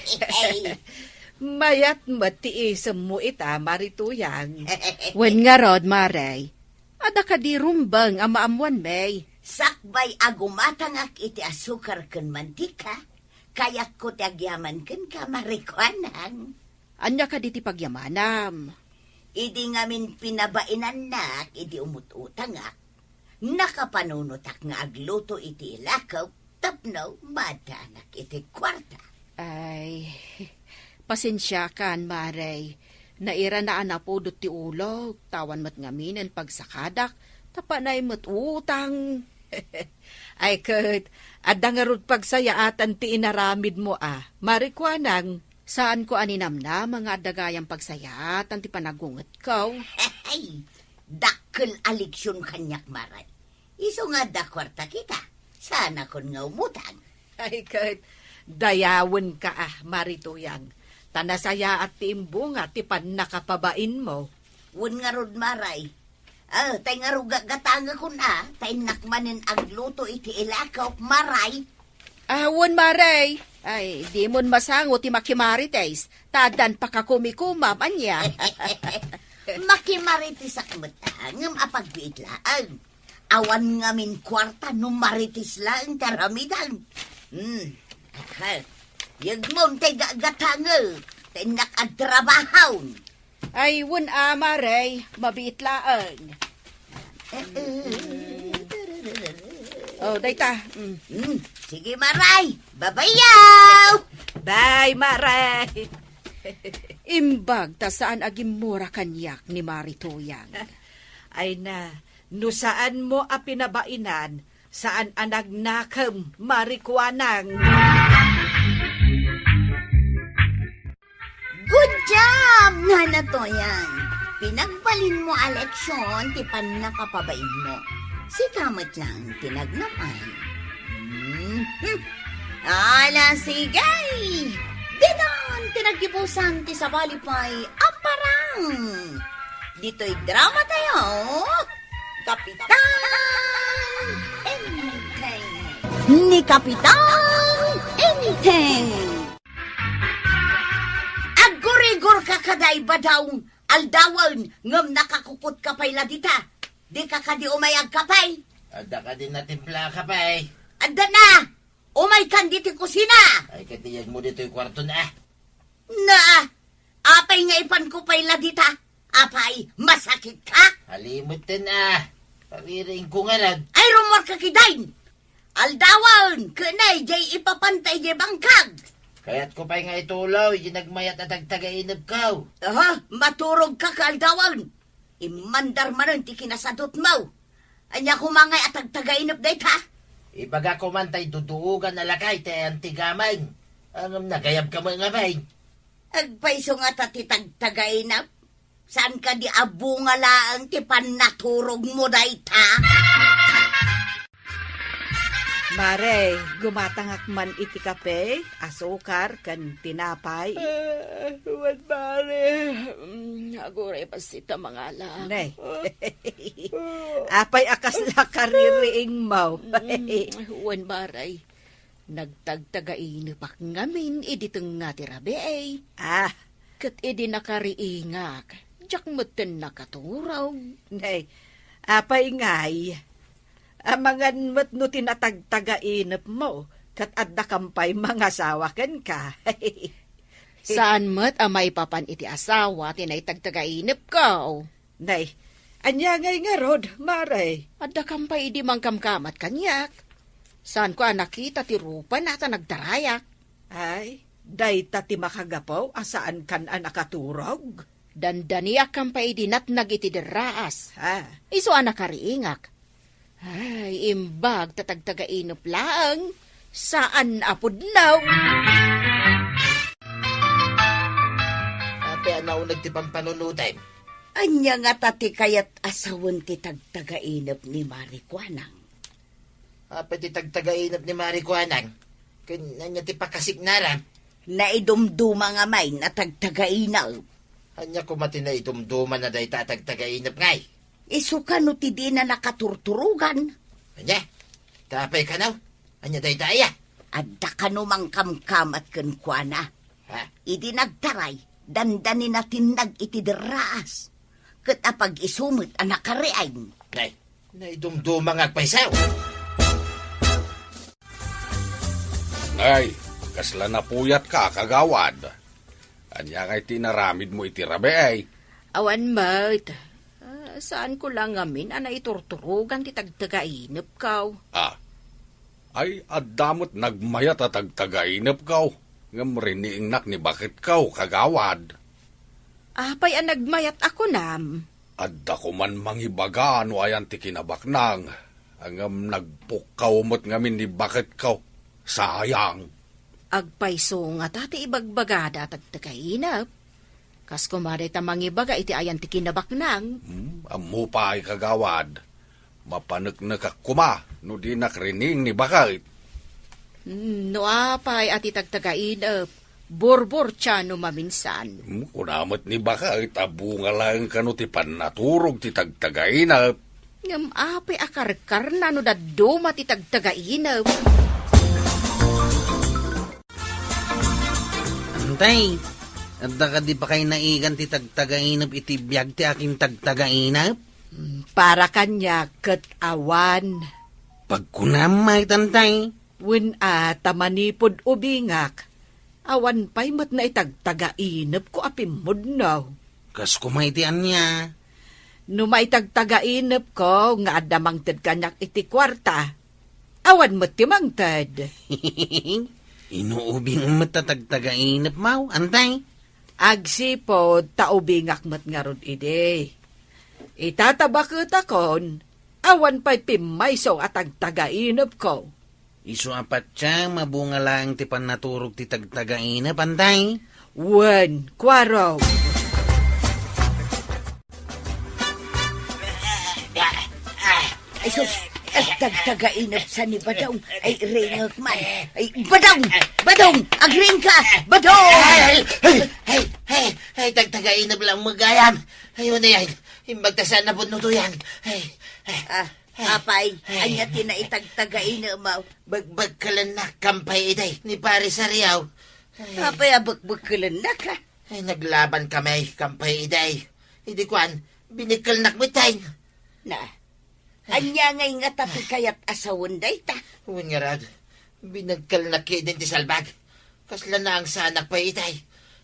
Speaker 6: Mayat matiisam mo ita, Marituyang. Wen nga rod, Maray. Ada ka di rumbang ang maamuan, May.
Speaker 1: Sakbay agumatangak iti asukar ken mantika. Kayak ko ti agyaman ken ka Marikwanang.
Speaker 6: Anya ka di ti pagyamanam.
Speaker 1: Idi ngamin pinabainan nak, idi umututangak. Nakapanunutak nga agluto iti ilakaw, tapno madanak iti kwarta.
Speaker 6: Ay, pasensya kan, Maray. Naira na anapodot ti ulog, tawan mat ngaminan pagsakadak, tapanay mat utang. Ay, Kurt, adda nga rod pagsayaatan ti inaramid mo Marikwanang, saan ko aninamna mga dagayang pagsayatan ti panagunget ko?
Speaker 1: Ay, dakkel aliksyon kanyak maray. Iso nga da kwarta kita, sana kon nga umutang.
Speaker 6: Ay, Kurt, dayawan ka Marituyang. Tanasaya at tiimbunga ti pan nakapabain mo.
Speaker 1: Wen nga rod maray. Tay nga ruga gatanga ko tay nakmanin agluto iti ilakaw maray.
Speaker 6: Wen Maray. Ay, di mon masango ti makimarites. Tadan pa kakumikumam anya.
Speaker 1: Makimaritis akmatang apagbiit laang. Awan nga min kwarta no maritis laang taramidan. Yagmon tay gagatanga, tay nakatrabahaw.
Speaker 6: Ay, wen Maray, mabiit laang. Oh, dayta.
Speaker 1: Sige, Maray. Babayaw!
Speaker 6: Bye, Maray. Imbag ta saan agimura kanyak ni Marituyang. Ay na, no saan mo pinabainan, saan anagnakam Marikwanang.
Speaker 1: Good job, Nana Toyang. Pinagbalin mo eleksyon, ti pan nakapabain mo. Si kamat lang tinagnaman. Ala, sigay! Dinan, tinagibusang ti sabalipay, aparang! Dito'y drama tayo, Kapitan Enteng! Ni Kapitan Enteng! Agurigur ka kaday ba daw, aldawan, ngam nakakupot ka pay ladita. Di ka kadi umayag kapay.
Speaker 4: Ada ka din na timpla ka pa eh.
Speaker 1: Adda na! Umay kang diti kusina!
Speaker 4: Ay katiyag mo dito yung kwarto na ah.
Speaker 1: Na! Apay nga ipan ko pa'y ladita. Apay, masakit ka?
Speaker 4: Halimot din ah. Pariring ko nga lang.
Speaker 1: Ay rumor ka kidain! Aldawan! Kanay, jay ipapantay jay bangkag!
Speaker 4: Kaya't ko pa'y nga itulaw, nagmayat at agtagainab ka.
Speaker 1: Aha, maturog ka ka aldawan! Imandar manon ti kinasadot mo! Anya kumangay at agtagainap dayt ha?
Speaker 4: Ibaga ko man tay duduugan na lakay tay antigamay. Ang nagayab ka mga bay.
Speaker 1: Agpaiso nga tatitagtagainap? Saan ka di abunga laang ti panaturog mo dayt ha?
Speaker 2: Mare, gumatangak man iti kape, asukar, kan tinapay.
Speaker 6: Huwag mare. Aguray pa sita mga lang.
Speaker 2: Nay, apay akas la kaririing mo.
Speaker 6: Huwag maray. Nagtagtagainipak ngamin, iditang nga tirabe eh.
Speaker 2: Ah,
Speaker 6: Kat idi nakariingak, jak moten nakaturaw.
Speaker 2: nay, apay ngay. Amangan mo't no tinatagtagainap mo, kat adda kampay mga sawakan ka.
Speaker 6: Saan mo't amay papan iti asawa, tinay tagtagainip ka.
Speaker 2: Nay, anya ngay nga rod, maray.
Speaker 6: Adda kampay idi mangkamkamat kanyak. Saan ko nakita ti rupa nata nagdarayak.
Speaker 2: Ay, day ti makagapaw, asaan kan anakaturog?
Speaker 6: Dandaniak kampay idi natnag iti deraas.
Speaker 2: Ha,
Speaker 6: Iso nakariingak. Ay, imbag tatagtagainop lang. Saan apod now?
Speaker 4: Ate anaw nagtipang panunutan.
Speaker 1: Anya nga tati kayat asawan ti tagtagainap ni Marikwanang.
Speaker 4: Apa ti tagtagainap ni Marikwanang. Kanya ti pakasignaran.
Speaker 1: Naidumduma nga may na tagtagainap.
Speaker 4: Anya ko mati na idumduman na day tatagtagainap ngay.
Speaker 1: Isu ka no ti di na nakaturturugan.
Speaker 4: Anya, tapay ka naw. Anya day daya.
Speaker 1: Adda ka no mangkamkam at kenkwana.
Speaker 4: Ha?
Speaker 1: Idi nagtaray, dandanin natin iti deraas. Kat apag isumit ang nakariain.
Speaker 4: Nay, naidumduman nga paisaw.
Speaker 3: Ay, kasla na puyat ka, kagawad. Anya kay tinaramid mo itirabe ay.
Speaker 6: Awan mat. Saan ko lang ngamin ana iturturugan ti tagtagainip kaw.
Speaker 3: Ay, adamot nagmayat at tagtagainap kaw. Ngam riniingnak ni bakit kaw, kagawad.
Speaker 6: Apay ang nagmayat ako nam.
Speaker 3: Adda ko man mangibaga no ayan ti kinabaknang. Angam nagpukaw mo't ngamin ni bakit kaw. Sayang.
Speaker 6: Agpaiso nga tati ibagbagada tagtagainip. Kas kumaday tamang ibaga iti ayan ti kinabaknang.
Speaker 3: Amu pa ay kagawad. Mapanagnak kuma no di nakrining ni bakit.
Speaker 6: No apay ati tagtagainip. Borbor siya no maminsan.
Speaker 3: Kunamot ni bakit abunga lang kano ti panaturog ti tagtagainap.
Speaker 6: Ngam apay akarkar na no daduma ti tagtagainip.
Speaker 5: Antay, adda ka di pa kay naigan ti tagtagainap iti biyag ti aking tagtagainap?
Speaker 2: Para kanya kat awan.
Speaker 5: Pagkunamay, tantay.
Speaker 2: Wen tamanipod ubingak. Awan pa'y mat na itagtagainap ko apimod now.
Speaker 5: Kas kumaitian niya.
Speaker 2: No maitagtagainap ko nga adamang tad kanyak iti kwarta. Awan mat timangtad.
Speaker 5: Inuubing matatagtagainap mau, antay.
Speaker 2: Agsipod taubingak mat nga rod ide. Itatabakot akon, awan pa'y pimayso at agtagainap ko.
Speaker 5: Isu apat siya, mabunga lang ti panaturog ti tagtagainap, antay.
Speaker 2: Wen, kwaraw.
Speaker 1: Ay sus, tagtagainap sa ni Badong. Ay ringag man. Ay Badong! Badong! Agring ka! Badong!
Speaker 4: Ay, tagtagainap lang magayam. Ayun na yan. Imbagtasan na po no yan.
Speaker 1: Apay, anya tinaitagtagainap mo.
Speaker 4: Bagbag ka lang na kampay iday ni Pare Sariaw.
Speaker 1: Apay, abagbagkalan na ka.
Speaker 4: Ay, naglaban kami kampay iday. Hindi kwan, binikal nakmitay.
Speaker 1: Na, Anya ngay nga tapi kayat asawan day ta.
Speaker 4: Uwan nga rad, binagkal na kidin ti salbag. Kasla na ang sanak pa itay.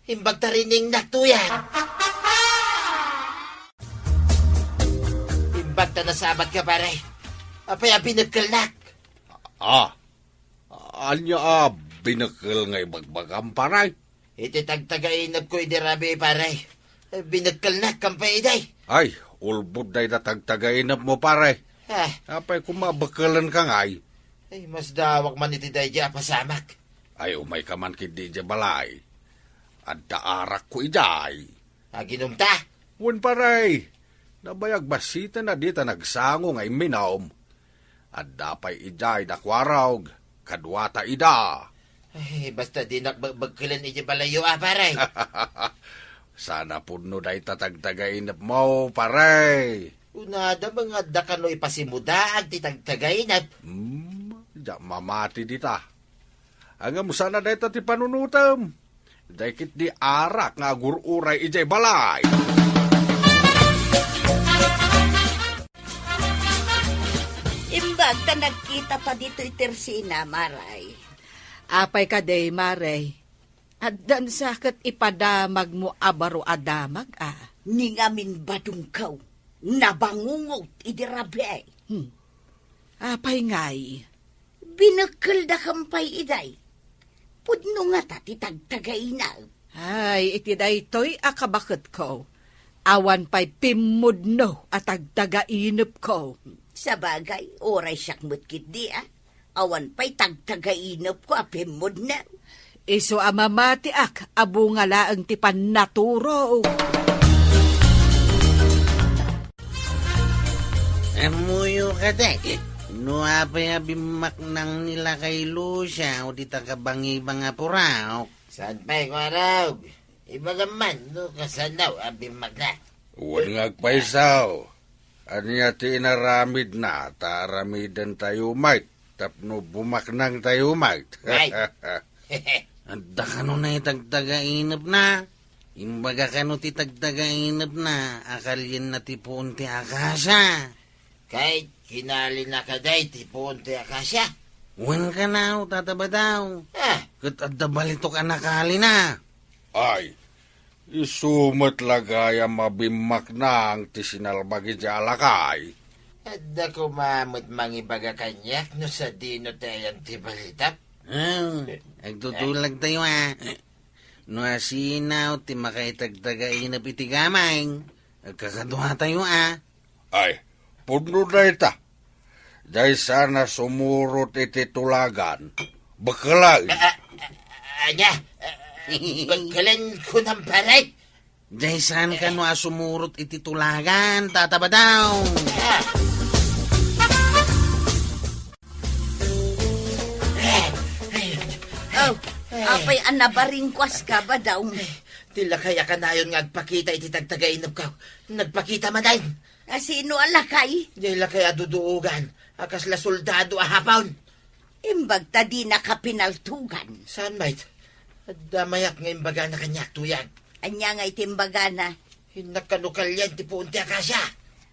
Speaker 4: Imbag tarining natuyan. Imbag ta nasabat ka pare. Apay binagkal nak.
Speaker 3: Anya binakal ngay bagbagam paray.
Speaker 4: Iti tagtagainap ko idirabi pare. Binagkal nak kampay iday.
Speaker 3: Ay, ulbod day na tagtagainap mo paray. Apay kumabakalan ka ngay.
Speaker 4: Ay, mas dawak man iti day dya pasamak.
Speaker 3: Ay, umay ka man kindi dya balay. At daarak ko iday.
Speaker 4: Ginumta.
Speaker 3: Wan paray. Nabayag basita na dita nagsango ngay minom. At dapay iday nakwarawg. Kadwata ida.
Speaker 4: Ay, basta di nakbagkilan iti balayo pare.
Speaker 3: Sana puno day tatagtagainap mo, paray.
Speaker 4: Unada mga dakano ipasimuda ag titagtagainap.
Speaker 3: Diya mamati dita. Ang mo sana day ti panunutam. Daykit di arak nga gururay ijay balay.
Speaker 1: Imbag ta nagkita pa dito itersina, maray.
Speaker 2: Apay ka day, Maray. At dan sakit ipadamag mo abaro adamag,
Speaker 1: Ningamin badung kaw. Nabangungot idirabi.
Speaker 2: Apay ngay.
Speaker 1: Binakal da kampay iday. Pudno nga ta titagtagay na.
Speaker 2: Ay, iti daytoy akabakit ko. Awan pa'y pimudno at agtagainip ko.
Speaker 1: Sa bagay, oray siyak mutkit di Awan pa'y tagtagainap ko apimod na.
Speaker 2: Iso amamati abungala ang tipan naturo.
Speaker 5: Amuyo ka day. No apay abimak nang nila kay Lucia o di tagabangi-bang apuraw.
Speaker 4: Saan pa'y kwaraw? Ibagaman, no kasanaw, abimak na.
Speaker 3: Uwan nga agpaisaw. Anya ti inaramid na, taramidan tayo might. Tapno bumaknang tayo might.
Speaker 4: Right.
Speaker 5: Anda ka no na itagtagainap na. Imbaga ka no ti tagtagainap na. Akalyin na ti puunti akasya.
Speaker 4: Kahit kinali na ka day, tipon ti akasya.
Speaker 5: Uwan ka na, tataba daw. Kat adda balito ka nakali na.
Speaker 3: Ay, isumat lagaya mabimak na ang tisinalbagi di alakay.
Speaker 4: Adda ko mamot mangibaga kanyak no sa dino tayan ti balitap.
Speaker 5: Agtutulag tayo No asinaw ti makaitagtagainap iti gamay. Agkakaduha tayo
Speaker 3: Ay, puno na ita. Dahil sana sumurot iti tulagan. Bakalay.
Speaker 4: Anya, bagkalan ko ng paray.
Speaker 5: Dahil saan ka no asumurot iti tulagan, tataba daw.
Speaker 1: Apay anabaringkwas ka ba daw?
Speaker 4: Tila kaya ka na yun nga agpakita iti tagtagainap ka. Nagpakita man ay.
Speaker 1: Sino alakay?
Speaker 4: Dila kaya duduugan. Akas la soldado ahapaw.
Speaker 1: Imbag ta di nakapinaltugan.
Speaker 4: Saan mate? Damayak nga imbaga na kanyak tuyan.
Speaker 1: Anya nga itimbaga na.
Speaker 4: Hinakanukal yan ti puunti akasya.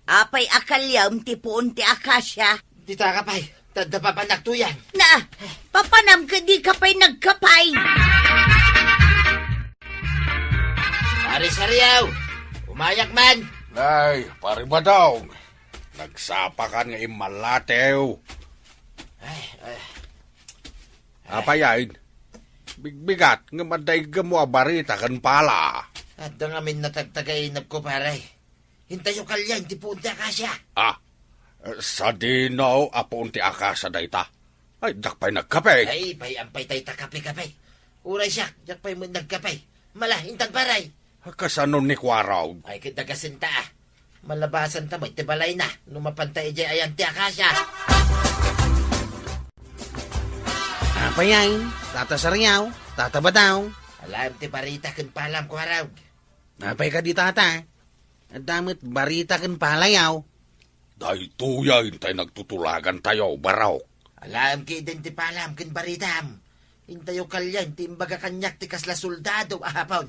Speaker 1: Apay akalyam ti puon ti akasya.
Speaker 4: Di ta kapay. Tadapapanak tuyan.
Speaker 1: Na, papanam ka di kapay nagkapay.
Speaker 4: Sariyaw, umayak man.
Speaker 3: Ay, pari ba daw? Nagsapakan nga imalatew. Apayain, bigbigat nga madayga mo abarita kan pala.
Speaker 4: At nga min natagtagainap ko paray. Hintayo kalyan, di punti akasya.
Speaker 3: Sa dinaw, apunti akasa dayta. Ay, dakpay nagkape.
Speaker 4: Ay, ampay tayo takape-kape. Uray siya, jakpay mo nagkapay. Malahintang paray.
Speaker 3: Kasano ni Kwaraw?
Speaker 4: Ay, kitagasinta Malabasan ta mo, itibalay na. Numapantay jay ayan ti akasya.
Speaker 5: Apayain, tatasaryaw, tataba daw.
Speaker 4: Alam ti barita kan palam ko araw.
Speaker 5: Apay ka di tata. At damit barita kan palayaw.
Speaker 3: Dahil tuya, hintay nagtutulagan tayo, baraw.
Speaker 4: Alam ki din ti palam kan baritam. Hintayo kalyan, ti imbaga kanyak ti kasla soldado ahapon.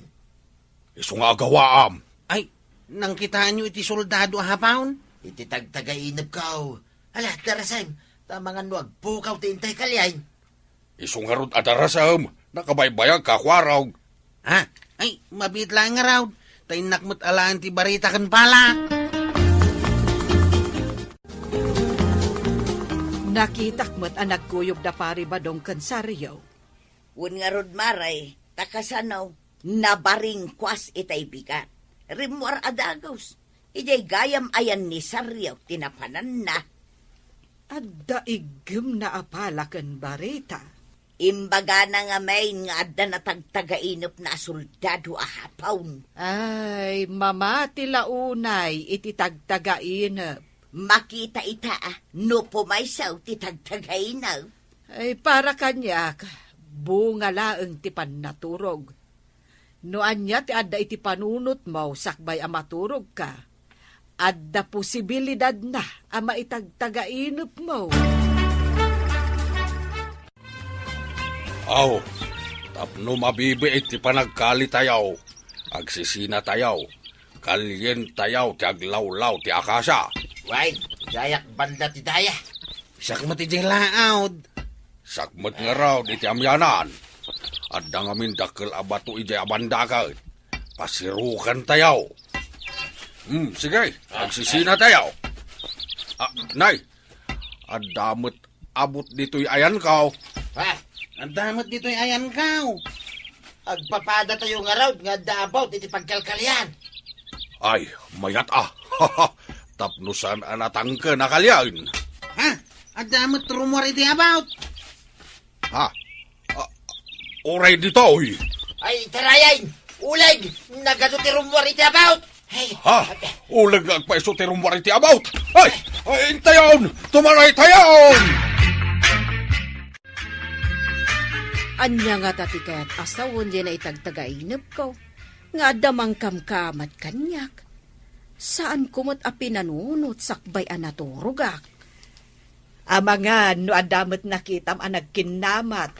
Speaker 3: Iso nga agawaam.
Speaker 5: Ay, nang kitaan nyo iti soldado ahapaon?
Speaker 4: Iti tagtagainap ko. Ala, darasam, tamangan nuag pukaw ti intay kalyain.
Speaker 3: Isungarod adarasam, nakabaybayag kakwaraw.
Speaker 5: Ha? Ay, mabit lang nga raw. Tay nakmut alaan ti barita kan pala.
Speaker 2: Nakitak mo't ang nagkuyog da pari badong kan saryo.
Speaker 1: Wen nga rod maray, takasanaw, nabaring kwas itay bigat. Rimwar adagos, ijay gayam ayan ni Saryaw, tinapanan na.
Speaker 2: Adda igem na apala kan barita.
Speaker 1: Imbaga na nga main nga adda na tagtagainop na soldado ahapawn.
Speaker 2: Ay, mamati launay iti tagtagainap.
Speaker 1: Makita ita no pumaysaw ti tagtagainaw.
Speaker 2: Ay, para kanyak, bunga laeng ti pannaturog. No anya ti adda iti panunot mo, sakbay a maturog ka. Adda posibilidad na ama itagtagainop mo.
Speaker 3: Aw, tapno mabibi iti panagkali tayaw. Agsisina tayaw. Kalyen tayaw ti aglawlaw ti akasya.
Speaker 4: Why, dayak banda ti daya.
Speaker 5: Sakmat iti laod.
Speaker 3: Sakmet nga raw iti amyanan. Adda ngamin dakkel abato iti abandakal. Pasirukan tayaw. Sige, agsisina tayaw. Nay, adamot abot dito'y ayan kaw.
Speaker 4: Ha?
Speaker 5: Ang damot dito'y ayan kaw.
Speaker 4: Agpapada tayo nga raw, nga dabaw, iti pagkalkalyan.
Speaker 3: Ay, mayat Tapnusan anatangke na kalyan.
Speaker 5: Ha? Ang damot rumor iti about.
Speaker 3: Ha? Oray dito'y.
Speaker 4: Ay, tarayan! Ulag! Nagato ti rumor iti about! Hey,
Speaker 3: Ha? Ulag agpaiso ti rumor iti about. Ay! Intayon! Tumaray tayon!
Speaker 6: Anya nga tati kaya't asawon di na itagtagainap ko. Nga damang kamkamat kanyak. Saan kumot a pinanunot sakbay a naturugak?
Speaker 2: Amangan no adamot nakitam ang nagkinamat.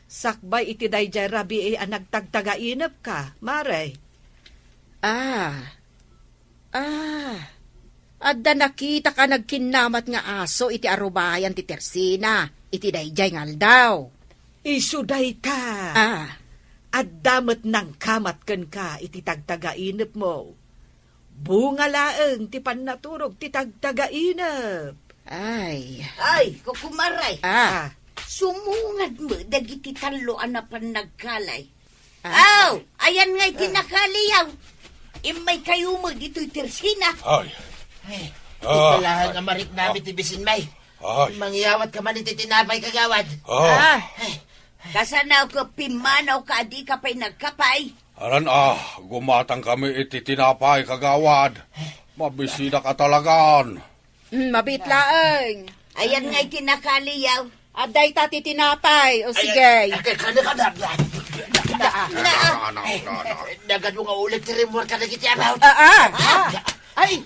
Speaker 2: Sakbay iti dayjay rabi ang nagtagtagainap ka, Maray.
Speaker 6: Adda nakita ka nagkinamat nga aso iti arubayan ti Tersina. Iti dayjay ngaldaw.
Speaker 2: Isuday ka. Adamot ng kamat kan ka iti tagtagainap mo. Bunga laeng ti pannaturog ti tagtagainap.
Speaker 6: Ay,
Speaker 1: Kukumaray. Sumungad mo, dagiti taloan na panagkalay. Ayan nga'y tinakaliyaw. Imay kayo mo dito'y Tersina.
Speaker 3: Ay.
Speaker 4: Italahan nga marik namin ti bisin may.
Speaker 3: Ay.
Speaker 4: Mangyawat ka man iti tinapay kagawad.
Speaker 1: Kasanaw ko pimanaw ka, di ka pa'y nagkapay.
Speaker 3: Aran gumatang kami iti tinapay kagawad. Mabisida ka talagan.
Speaker 6: mabitlaeng.
Speaker 1: Ayan nga'y tinakaliyaw.
Speaker 6: Aday tati tinapay. O sige.
Speaker 4: Nagano nga ulit ti rumor ka nagiti about.
Speaker 2: Ay,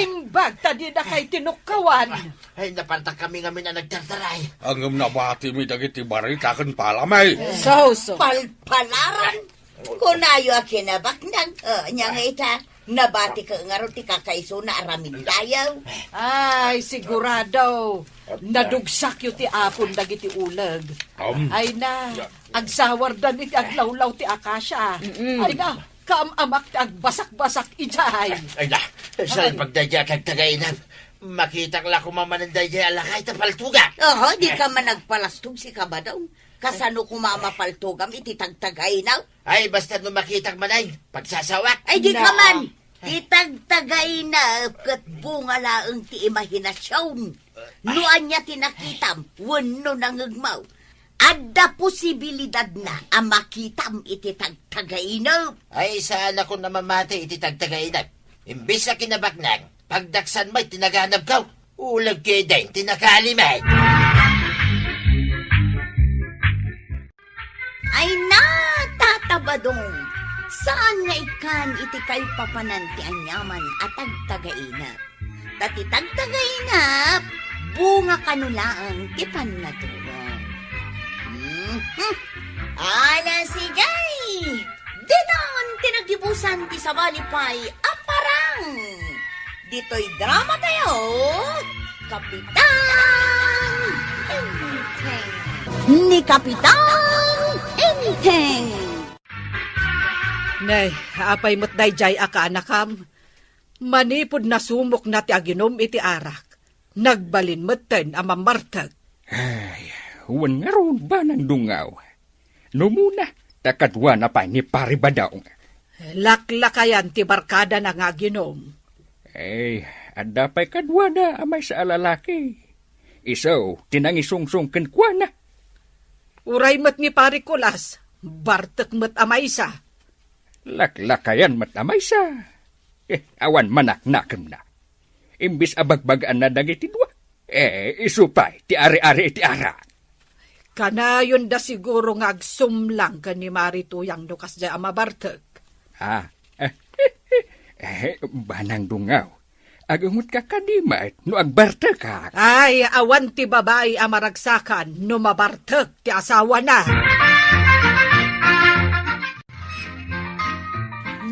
Speaker 2: imbag tadi na kay tinukawan.
Speaker 4: Ay, napartak kami nga na nagtartaray.
Speaker 3: Ang nabati mi dagiti barita kan palamay.
Speaker 6: So.
Speaker 1: Palpalaran. Kunayo a kinabaknag. Nya nga ita, nabati ka nga ron ti kakaiso na aramin dayaw.
Speaker 2: Ay, sigurado. Nadugsak yu ti apon dagiti ulag. Ay na, agsawar dan iti aglawlaw ti akasya. Ay na, kaamamak ti agbasak-basak ijay.
Speaker 4: Ay na, saan pagdadya kag tagainan? Makita la kumamananday di alakay ta paltuga.
Speaker 1: Di ka man nagpalastog si kabadaw. Kasano kumamapaltogam iti tagtagaynaw?
Speaker 4: Ay, basta nung makita manay, pagsasawak.
Speaker 1: Ay, di ka man! Itagtagaynaw kat bunga laeng ti imahinasyon. Nuan niya tinakitam, wano nangagmaw. Adda posibilidad na ang makitam iti tagtagaynaw.
Speaker 4: Ay, saan ako namamati iti tagtagainan? Imbis na kinabaknang, pagdaksan may tinaganap ka, ulag kayo din, tinakalimay.
Speaker 1: Ay natatabadong, saan nga ikan iti kay papananti anyaman at tagtagainap? Tati tagtagainap, bunga kanulaang tipan na tulong. Ala sigay! Dinon tinagibusan ti sabalipay aparang! Dito'y drama tayo! Kapitan Enteng! Ni Kapitan Enteng!
Speaker 2: Nay, apay mo't dayjay aka anakam. Manipod na sumok na ti aginom iti arak. Nagbalin mo't ang mamartag.
Speaker 7: Ay, huwan nga ron ba ng dungaw? No muna, takadwa na pa ni Paribadaong.
Speaker 2: Laklakayan ti barkada na nga ginom.
Speaker 7: Ay, ada pa'y kadwa na amay sa alalaki. Isaw, tinangisungsong kenkwa na.
Speaker 2: Uray mo't ni Parikulas, bartek mo't amaysa.
Speaker 7: Laklakayan matamay sa. Awan manak-nakem na. Imbis abagbagaan na dagiti dua. Isupay, ti ari-ari iti ara.
Speaker 2: Kanayon da siguro nga agsumlang ka ni Marituyang nukas dya amabartek.
Speaker 7: Banang dungaw. Agungot ka kadimat no agbartek ka.
Speaker 2: Ay, awan ti babae amaragsakan no mabartek ti asawa na.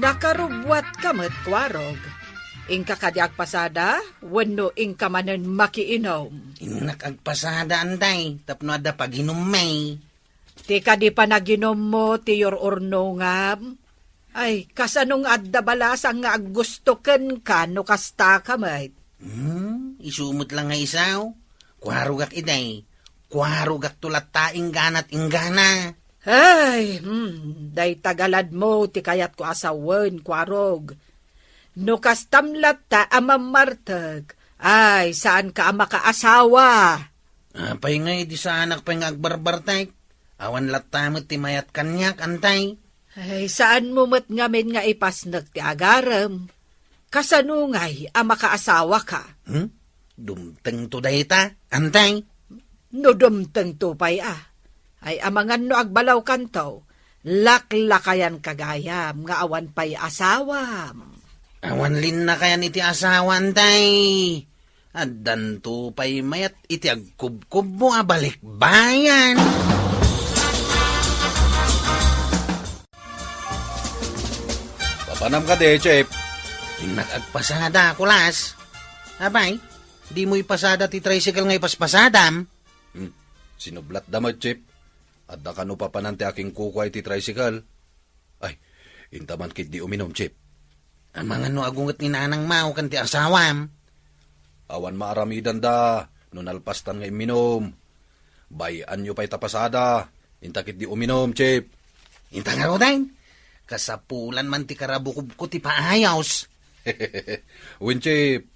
Speaker 2: Nakarubwat kamet kwarog. Ingka kadiag pasada, wano ingka manen makiinom.
Speaker 5: Inak agpasada anday, tapno ada paginumay.
Speaker 2: Ti kadi pa naginom mo ti yor ornongam. Ay, kasanong adda balasang nga aggustoken ka no kasta kamet.
Speaker 5: Isumot lang nga isaw. Kwarugak iday. Kwarugak tulat taing ganat inggana.
Speaker 2: Ay, day tagalad mo ti kayat ko asawen, kwarog. No kastamlat ta amamartag, ay saan ka makaasawa?
Speaker 5: Apay nga di sa anak pa nga agbarbartay. Awan latamot ti mayat kanyak antay.
Speaker 2: Ay saan mo mat ngamin nga ipasnag ti agaram? Kasanungay makaasawa ka?
Speaker 5: Dumteng to dayta, antay.
Speaker 2: No dumteng tupay ay amangan no agbalaw kanto, laklakayan kagayam nga awan pa'y asawam.
Speaker 5: Awan lin na kaya iti asawan tay. Addan to pa'y mayat iti agkubkub mo abalik bayan.
Speaker 8: Papanam ka de, Chep.
Speaker 5: Nagagpasada, kulas. Abay, di mo ipasada ti tricycle nga ipaspasadam.
Speaker 8: Sinublat damay, Chep. At nakano pa panante aking kukway ti tricycle. Ay, intaman kit di uminom, Chip.
Speaker 5: Ang mga no agungat ni nanang mau kan ti asawam.
Speaker 8: Awan maaramidan da, no nalpastan nga iminom. Bayan nyo pa'y tapasada. Intakit di uminom, Chip.
Speaker 5: Inta nga rodain. Kasapulan man ti karabukub ko ti paayos.
Speaker 8: Win, Chip.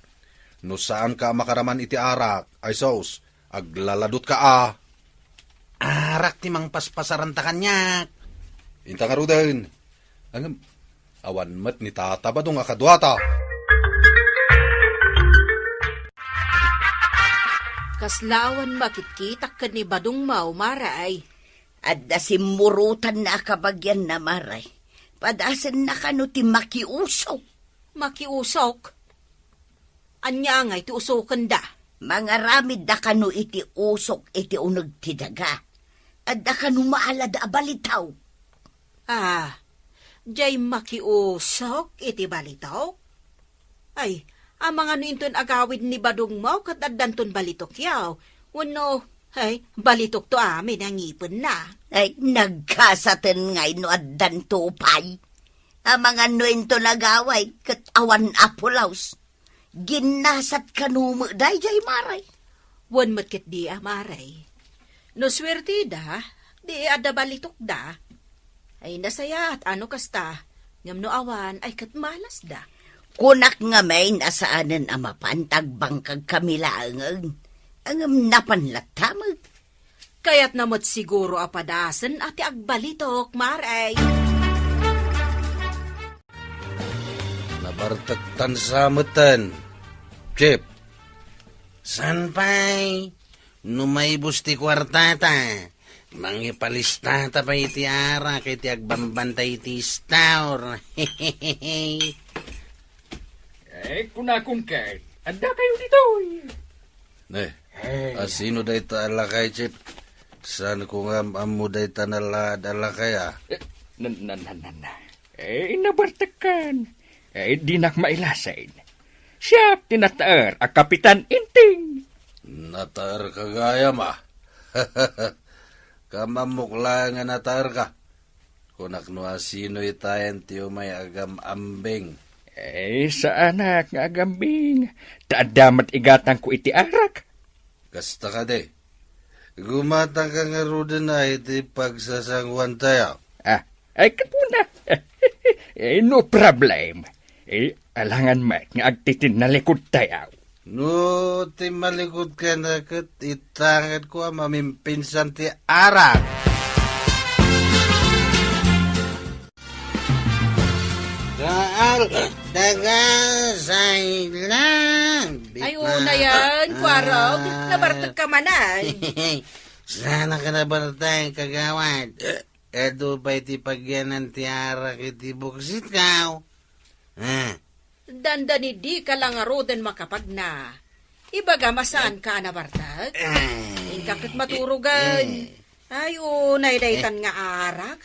Speaker 8: No saan ka makaraman iti arak, ay sos, aglaladot ka
Speaker 5: Arak ti mang paspasaran ta kanyak.
Speaker 8: Inta nga rodain. Angam, awan mat ni tatabadong akadwata.
Speaker 6: Kaslawan makitkitak ka ni Badong Mau, maray.
Speaker 1: Adda simurutan na kabagyan na maray. Padasan na kano ti makiusok.
Speaker 6: Makiusok? Anya nga iti usokan da.
Speaker 1: Mga ramid da kano iti usok iti unag ti daga. Adda kano maalad abalitaw.
Speaker 6: Jay makiusok iti balitaw? Ay, ang mga nuinton agawid ni Badong Mau kat addanton balitok yaw. Wano, ay, balitok to amin ang ipon na.
Speaker 1: Ay, nagkasaten ngay no addan tupay. Ang mga nuinton agaway kat awan apulaws. Ginasat kanumo day jay maray.
Speaker 6: Wan matkit di maray. No swerte da, di ada balitok da. Ay nasaya at ano kasta, ngam no awan ay katmalas da.
Speaker 1: Kunak nga may nasaanan amapantag bangkag kamilaangang. Ang napanlatamag.
Speaker 6: Kaya't namot siguro apadasan ati agbalitok, maray.
Speaker 8: Nabartaktan sa matan. Chip.
Speaker 5: San pa'y? Numaybos ti kwartata. Mangipalistata pa iti ara kay ti agbambantay ti staur.
Speaker 7: Kunakong kay, anda kayo dito.
Speaker 8: Sino day talakay, Chip? San ko nga amo day tanalakay,
Speaker 7: Nabartakan. Di nak mailasain. Siya tinataar ang Kapitan Inting.
Speaker 8: Natar ka gaya ma. Kamamukla nga natar ka. Kunak no asino itayan tiyo may agam ambing.
Speaker 7: Saan nga agambing? Taadamat igatang ko iti arak.
Speaker 8: Kasta ka de. Gumatang ka nga ruda na iti pagsasangwan tayo.
Speaker 7: Ay kapuna. No problem. Alangan mat nga agtitin na likod tayo.
Speaker 8: No, ti malikod ka na kat itangad ko ang mamimpinsan ti arak.
Speaker 5: Tagasay lang.
Speaker 6: Ay, una yan, Kwarog. Nabartag ka man ay.
Speaker 5: Sana ka nabartay, kagawad. Edo pa iti pagyanan ti arak iti buksit kao.
Speaker 6: Dandani di ka lang aroden makapag na. Ibaga masaan ka nabartag? Ingkakit maturugan. Ay, unay daytan nga arak.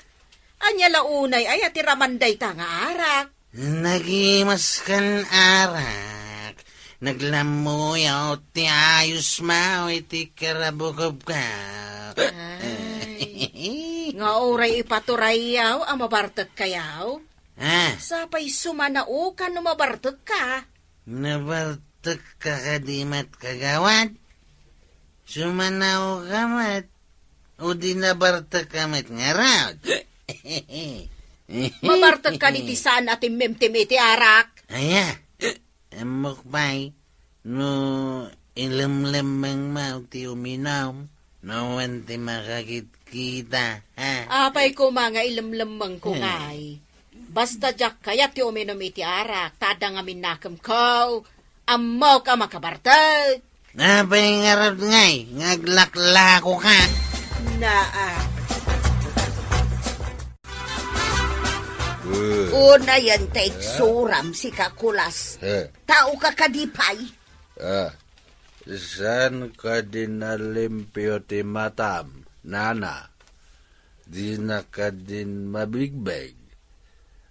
Speaker 6: Anya la unay ay atiramanday ta nga arak.
Speaker 5: Nagimas kan arak. Naglamuyaw ti ayos mao iti karabukob ka.
Speaker 6: Nga oray ipaturayaw ang mabartag kayaw. Sapay sumanao ka no mabartag ka.
Speaker 5: Nabartag ka kadimat kagawad. Sumanaw ka mat. O di nabartag ka mat nga raw.
Speaker 6: Mabartag ka niti saan ating memtim iti arak.
Speaker 5: Aya, mukbay, no ilamlamang mau ti uminom, no wanti makakit-kita, ha?
Speaker 6: Apay ko mga ilamlamang ko ngay. Basta jak kaya ti uminom iti arak, tada nga minakam ko, amaw ka makabartag.
Speaker 5: Apay ngarap ngay, ngaglaklako ka.
Speaker 1: Una yan tayo suram si Kakulas. Tao ka kadipay.
Speaker 8: San ka dinalimpyo ti matam, nana? Di na ka din mabigbeg.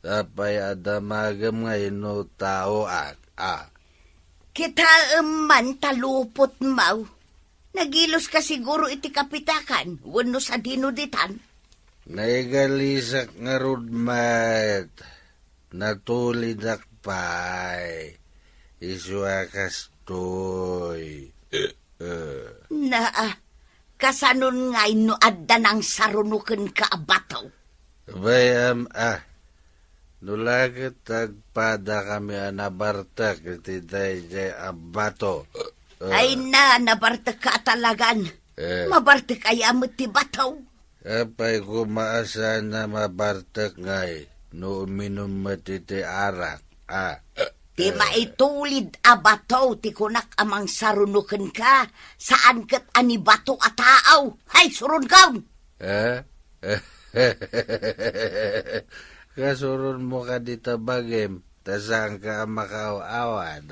Speaker 8: Tapay adamagam ngayon no tao at
Speaker 1: Kita man talupot mau. Nagilos ka siguro iti kapitakan. Wano sa dinuditan.
Speaker 8: Naigalisak nga rudmat, natulid akpay, iswakas toy.
Speaker 1: Kasanon ngay no adda ng sarunukan ka abataw.
Speaker 8: Bayam nulagat tagpada kami anabartak iti day abato.
Speaker 1: Ay nabartak ka talagan. Mabartak ay amot ti bataw.
Speaker 8: Apay kumaasa na mabartak ngay, no uminom matiti arak,
Speaker 1: Ti maitulid abataw, ti kunak amang sarunukan ka, saan kat ani bato at taaw, hay surun kaun.
Speaker 8: Kasurun mo ka dito bagim, tasang ka makaawat,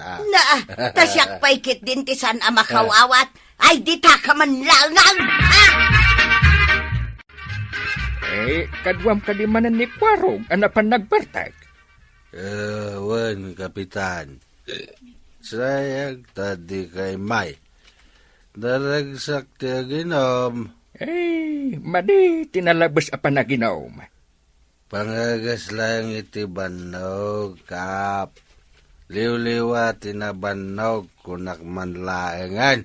Speaker 1: Tasyak paikit din ti saan amakawawat, ay dita ka man langang,
Speaker 7: Kadwam kadimanan ni Kwarog, anapan nagbartag.
Speaker 8: Wan, kapitan. Sayag tadi kay May. Daragsak ti aginom.
Speaker 7: Madi, tinalabas apan naginom.
Speaker 8: Pangagas lang iti banog, kap. Liw-liwa tinabanog kunak manlaengan.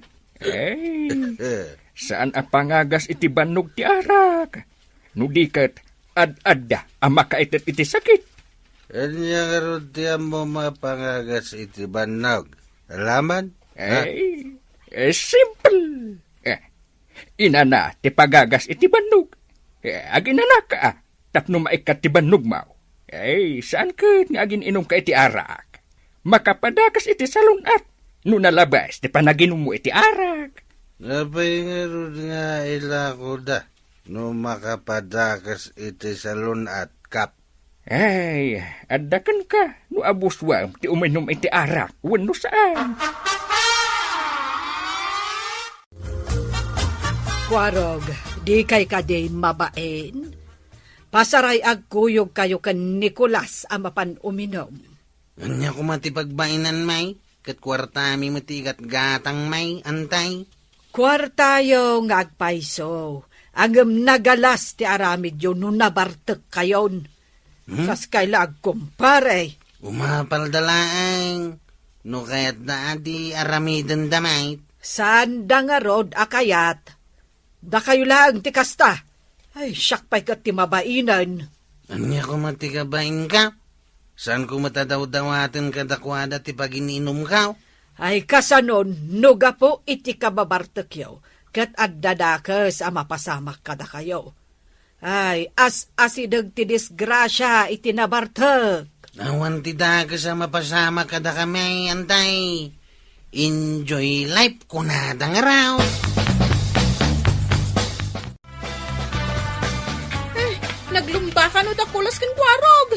Speaker 7: Saan apangagas iti banog ti arak? Nudikat, ad-adda, amakaitat iti sakit.
Speaker 8: Anya karod ti mo mapangagas iti banog. Alaman?
Speaker 7: Simple. Inana, ti pagagas iti banog. Aginana ka, tapno maikat ti banog mo. Saan ka nga agin inom ka iti arak? Makapadakas iti salunat. No nalabas, ti panaginom mo iti arak.
Speaker 8: Napay nga rod nga ilako da. No makapadakas iti salunat, kap.
Speaker 7: Adakan ka. No abuswam, ti uminom iti arak. Wano saan?
Speaker 2: Kwarog, di kay kaday mabaen. Pasaray agkuyog kayo kan Nicolas amapan uminom.
Speaker 5: Anya ko mati pagbainan may, kat kwartami matigat gatang may, antay.
Speaker 2: Kwartayo nga agpaiso. Angem nagalas ti aramid yun no nabartek kayon. Kas kaila agkumpare.
Speaker 5: Umapal dalaang. No kaya't da di aramidan damay.
Speaker 2: Saan da nga rod akayat? Da kayo lang ti kasta. Ay, siyak pa'y kat ti mabainan.
Speaker 5: Anya ko matikabain ka? Saan ko matadaw-dawatin kadakwada ti pag-ininom ka?
Speaker 2: Ay, kasanon, nuga po iti kababartek yaw. Kat addadakas a mapasamak kada kayo. Ay, asidag ti disgrasya iti nabartek.
Speaker 5: Awan ti dagas a mapasama kada kami, antay. Enjoy life ko na dangaraw.
Speaker 6: Naglumba ka no dakulas kan kwarog.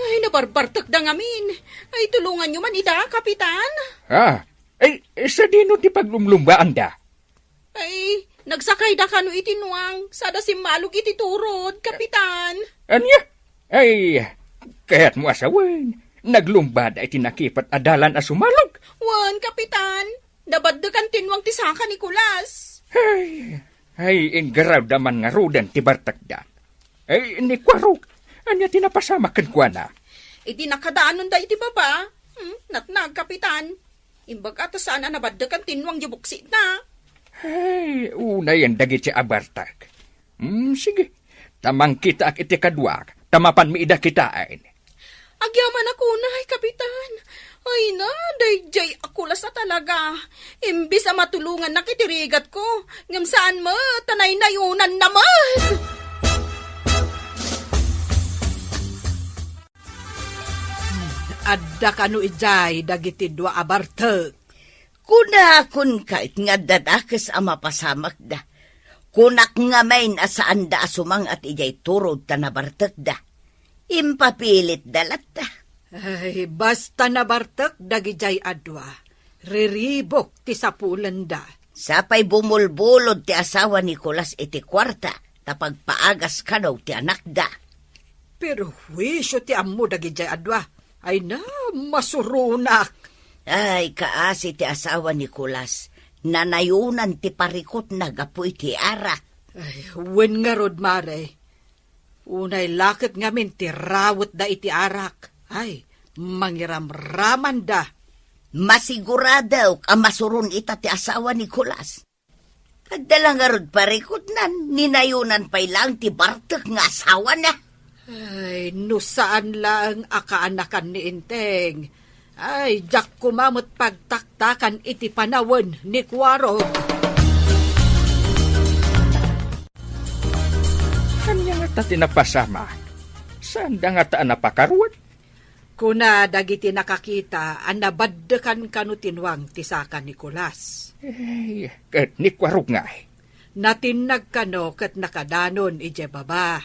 Speaker 6: Ay, nabarbartak da ngamin. Ay, tulungan nyo man ida, kapitan.
Speaker 7: Sa dino ti paglumlumbaan da?
Speaker 6: Ay, nagsakay da ka no itinuang. Sada simalog iti turod, kapitan.
Speaker 7: Anya? Ay, kaya't mo asawan. Naglumba da iti nakipat adalan a sumalog.
Speaker 6: Wan, kapitan. Nabaddakan tinwang ti Saka Nicolas.
Speaker 7: Ay, ingaraw daman nga rudan ti bartak da. Ay, ni kwarog. Anya tinapasama kan kwa na.
Speaker 6: Iti nakadaanon da iti baba. Natnag, kapitan. Imbag ata sana nabaddakan tinwang yubuksit na.
Speaker 7: Ay, una yan dagit si abartak. Sige, tamang kita ak iti kadwak. Tamapan mi ida kitain.
Speaker 6: Agyaman ako na, kapitan. Ay na, dayjay akulas na talaga. Imbis na matulungan na kitirigat ko. Ngam saan mo, tanay na yunan naman.
Speaker 2: Adda kanu ijay dagiti dua abartek.
Speaker 1: Kunakon kahit nga dadakas ang mapasamak da. Kunak nga main asaan da asumang at ijay turod ta nabartek da. Impapilit dalat da.
Speaker 2: Ay, basta nabartek dagijay adwa. Riribok ti sapulan da.
Speaker 1: Sapay bumulbulod ti asawa ni Nicolas iti kwarta tapag paagas ka daw ti anak da.
Speaker 2: Pero wisyo ti ammo dagijay adwa. Ay na, masurunak.
Speaker 1: Ay, kaasi ti asawa ni Nicolas. Nanayunan ti parikot na gapoy ti arak.
Speaker 2: Ay, wen nga rod mare. Unay lakit ngamin ti rawat da iti arak. Ay, mangiramraman da.
Speaker 1: Masiguradaw ka masurun ita ti asawa ni Nicolas. Agdala nga rod parikot nan, ninayunan pa'y lang ti bartek nga asawa na.
Speaker 2: Ay, no saan lang akaanakan ni Inteng. Ay, jak kumamot pagtaktakan iti panawan ni Kwarog.
Speaker 7: Kanya nga ta tinapasama. Saan da nga ta napakaruan?
Speaker 2: Kuna dagiti nakakita, anabaddekan kanu tinwang ti Saka Nicolas.
Speaker 7: Ay, kat ni kwarog nga eh.
Speaker 2: Natinag kano kat nakadanon ije baba.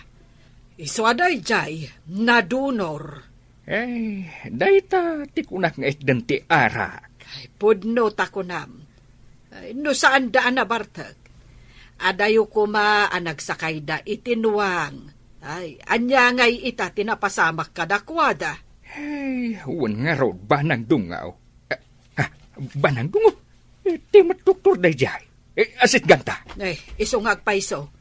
Speaker 2: Iswaday jay, nadunor.
Speaker 7: Ay, dayta ti kunak nga itdan ti arak.
Speaker 2: Ay, pudno takunam. Ay, no saan daan na bartag? Adayo kuma anagsakay da itinwang. Ay, anya ngay ita tinapasamak kadakwada.
Speaker 7: Ay, huwan nga raw banang dungaw. Banang dungaw? Ti matuktor day jay. Asit ganta.
Speaker 2: Ay, isungag paiso.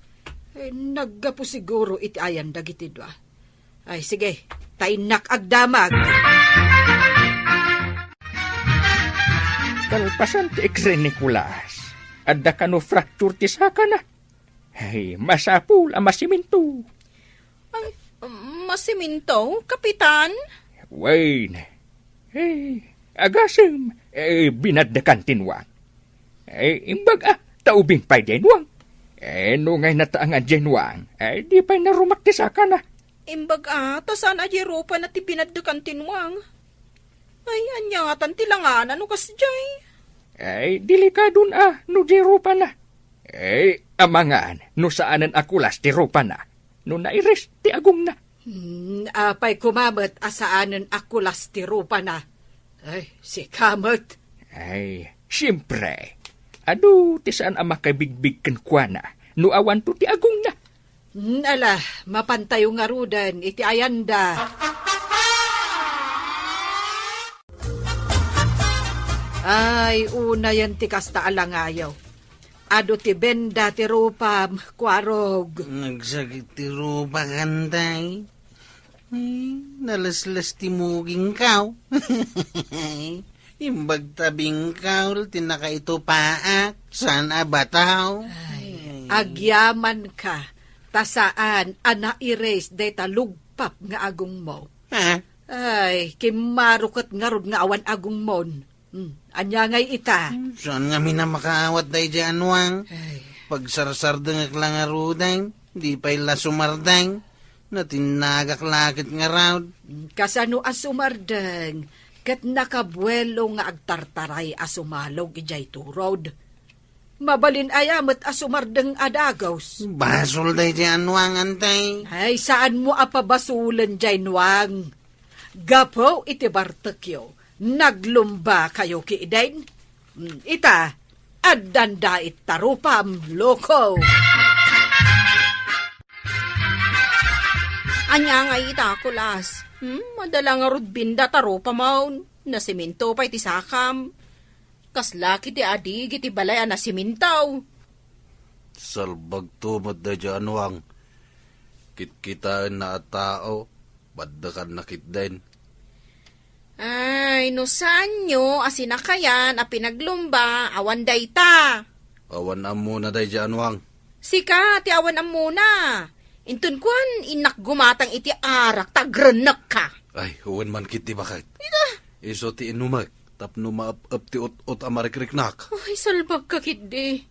Speaker 2: Ay, naggapo siguro iti ayan dagiti dwa. Ay, sige, tainak agdamag.
Speaker 7: Kalpasan ti X-ray Nicolas. Adda ka no fracture ti Saka na. Ay, masapul ang masiminto.
Speaker 6: Ay, masiminto, kapitan?
Speaker 7: Wayne. Ay, agasem. Binaddakan tinwang. Ay, imbag taubing pa'y denwang. No ngay nataangan denwang. Ay, di pa'y narumak ti Saka na.
Speaker 6: Imbag tasan a Europa na ti binaddakan tinwang. Ay, anyatan tilanganan no kasjay.
Speaker 7: Ay, delikado na, no di Europa na. Ay, amangaan, no saanan akulas ti Europa na. No nairis ti agong na.
Speaker 2: Apay kumamot asaanan akulas ti Europa na. Ay, si kamot.
Speaker 7: Ay, siyempre. Ado, ti saan ang makabigbig kan kwa na. No awan to ti agong na.
Speaker 2: Ala, mapantayo nga rudan, iti ayanda. Ay, una yan ti kasta alangayaw. ado ti benda ti rupam, kwarog.
Speaker 5: Nagsakit ti rupa kanday. Ay, nalaslas ti muging kaw. Imbag tabing kaw, tinaka ito paak. Saan abataw?
Speaker 2: Agyaman ka, tasaan ana ires deta lugpap nga agong mo.
Speaker 5: Ha?
Speaker 2: Ay, kimarukot nga rod nga awan agong mon. Anya ngay ita.
Speaker 5: Saan nga minamakaawat day dyan, Wang?
Speaker 2: Ay,
Speaker 5: Pagsarsardangak lang nga ruday, di pa ila sumardang. Natinagak lakit nga raw.
Speaker 2: kasano asumardeng, kat nakabuelo nga agtartaray asumalog ijay turod. Mabalin ayamat asumardeng adagos.
Speaker 5: Basol day dyan, Wang, antay.
Speaker 2: Ay, saan mo apabasulan jay nuwang? Gapo iti bartekyo, naglumba kayo kiidain? Ita, addanda tarupam, loko.
Speaker 6: Anya nga ita, kulas. Madala nga rod binda tarupa maun. Nasimento pa iti sakam. Kaslaki ti adig iti balay na simintaw.
Speaker 8: Salbag tumot day dyan, Wang. Kitkitaan na at tao, baddakan na kitden.
Speaker 6: Ay, no saan nyo, asinakayan, a pinaglumba, awan day ta.
Speaker 8: Awan na muna day dyan, Wang.
Speaker 6: Sika, ti awan ang muna. Intun kwan, inak gumatang iti arak, tagranak ka.
Speaker 8: Ay, huwan man kiti bakit. Iso ti inumag, tapno maap ti ut amarikriknak.
Speaker 6: Ay, salbag ka kidi.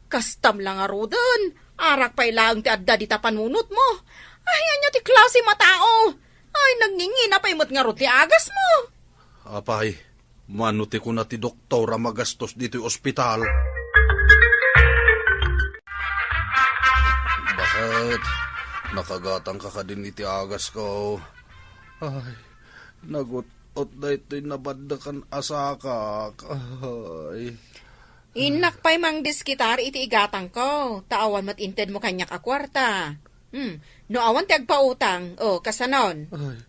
Speaker 6: Kastam lang arudan. Arak pa ilang ti adda di tapanunot mo. Ay, anya ti klase matao. Ay, nagngingina pa imot nga ro ti agas mo.
Speaker 8: Apay, manuti ko na ti doktora magastos dito yung ospital. Bakit? Nakagatang ka din iti agas ko. Ay, nagut-ot na ito'y nabadakan asakak. Ay.
Speaker 6: Inak pa'y mang diskitar iti igatang ko. Taawan mat inted mo kanyak a kwarta. No awan ti agpautang. O, kasanon.
Speaker 8: Ay,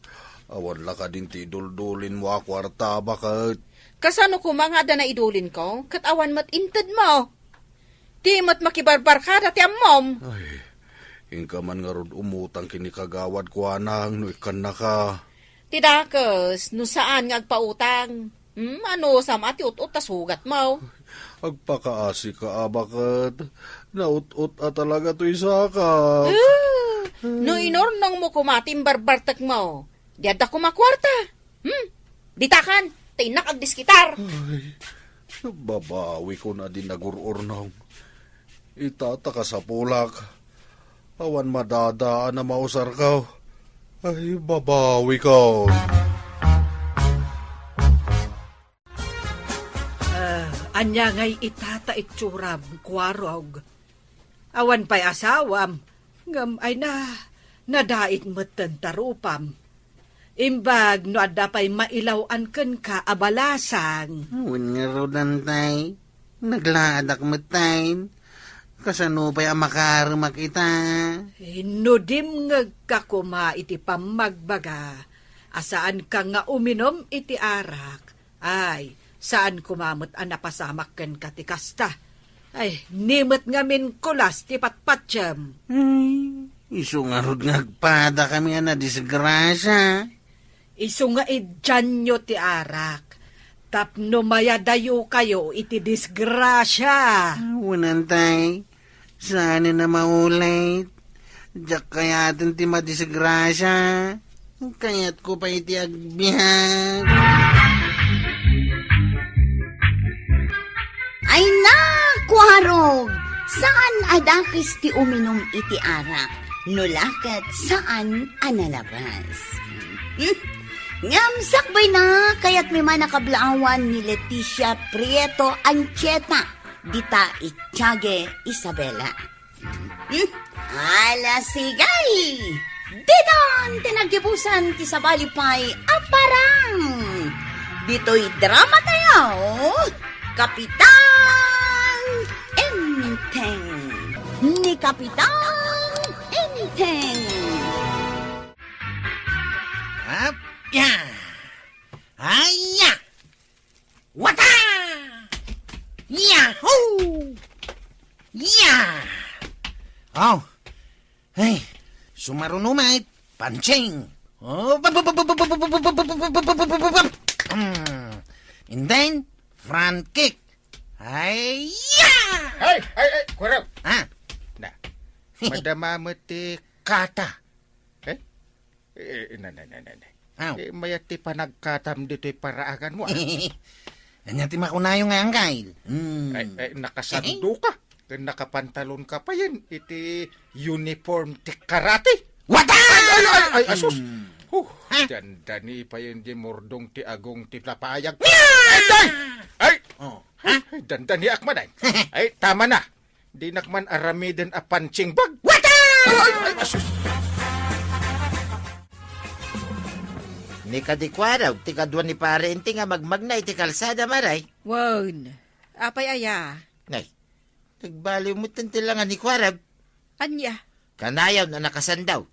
Speaker 8: awan la ka din ti duldulin mo a kwarta, bakit?
Speaker 6: Kasano ko mga da na idulin ko? Kat awan mat inted mo. Di mat makibarbar ka dati amom.
Speaker 8: Ay, ingka man nga rod umutang kinikagawad ko anang no ikan na ka.
Speaker 6: Tidakes, no saan nga agpautang? Ano, sama ti ut-ut tas hugat mo.
Speaker 8: Agpakaasi ka, bakit? Naut-ut talaga to'y saka.
Speaker 6: No inornong mo kumating barbartak mo. Di adda kumakwarta. Ditakan, tinak ag diskitar.
Speaker 8: Ay, babawi ko na din nagururnong. Itataka sa pulak. Awan madadaan na mausar ka. Ay, babawi ka.
Speaker 2: Anya ngay itata itsuram, kwarog. Awan pa'y asawam, ngam ay nadait matan tarupam. Imbag no adda pa'y mailawan ken ka abalasang.
Speaker 5: Awan nga raw dantay. Naglaadak matay. Kasano pa'y amakarumak ita.
Speaker 2: No dim ngagkakuma iti pamagbaga. Asaan ka nga uminom iti arak. Ay, saan kumamot ang napasamak ken katikasta. Ay, nimot ngamin kulas ti patpatsyam.
Speaker 5: Ay, iso nga rod ngagpada kami na disgrasya.
Speaker 2: Iso nga idyanyo ti arak. Tapno mayadayo kayo iti disgrasya.
Speaker 5: Unantay, saan na maulit? Diyak kayatin ti madisgrasya. Kayat ko pa iti agbihan.
Speaker 1: Ay na, kwarog! Saan adakis ti uminom iti arak? Nulakat saan analabas? Ngam sakbay na, kaya't may manakablaawan ni Leticia Prieto Ancheta, dita Itiage Isabela. Ala sigay! Didon, tinagibusan ti sabalipay aparang! Dito'y drama tayo! Kapitan Enteng ni Kapitan Enteng.
Speaker 5: Apya! Aya! Wata! Yahoo! Oh. Hey, sumarunumait. Punching. Oh, and then, front kick. Ay, yeah!
Speaker 3: Ay, Kwaraw.
Speaker 5: Ah,
Speaker 3: Na, madama mo ti kata. Na.
Speaker 5: aw.
Speaker 3: Mayati pa nagkatam dito'y paraagan mo.
Speaker 5: Anya ti makunayo nga ang kail.
Speaker 3: Nakasando ka. Nakapantalon ka pa yan. Iti uniform ti karate.
Speaker 5: What?
Speaker 3: Ay, asus. Dandani pa yun di mordong ti agong ti lapayag. Ay!
Speaker 5: Oh.
Speaker 3: Ay, dandani akman ay. Ay, tama na. Di nakman aramiden a punching bag.
Speaker 5: What?
Speaker 3: Ay, asus.
Speaker 4: Ni kadikwaraw, ti kadwa ni pare inti nga magmagna iti kalsada maray.
Speaker 6: Wan, apay aya.
Speaker 4: Ngay, nagbaliw mo tantilangan ni kwaraw.
Speaker 6: Anya,
Speaker 4: Kanayaw na nakasandaw.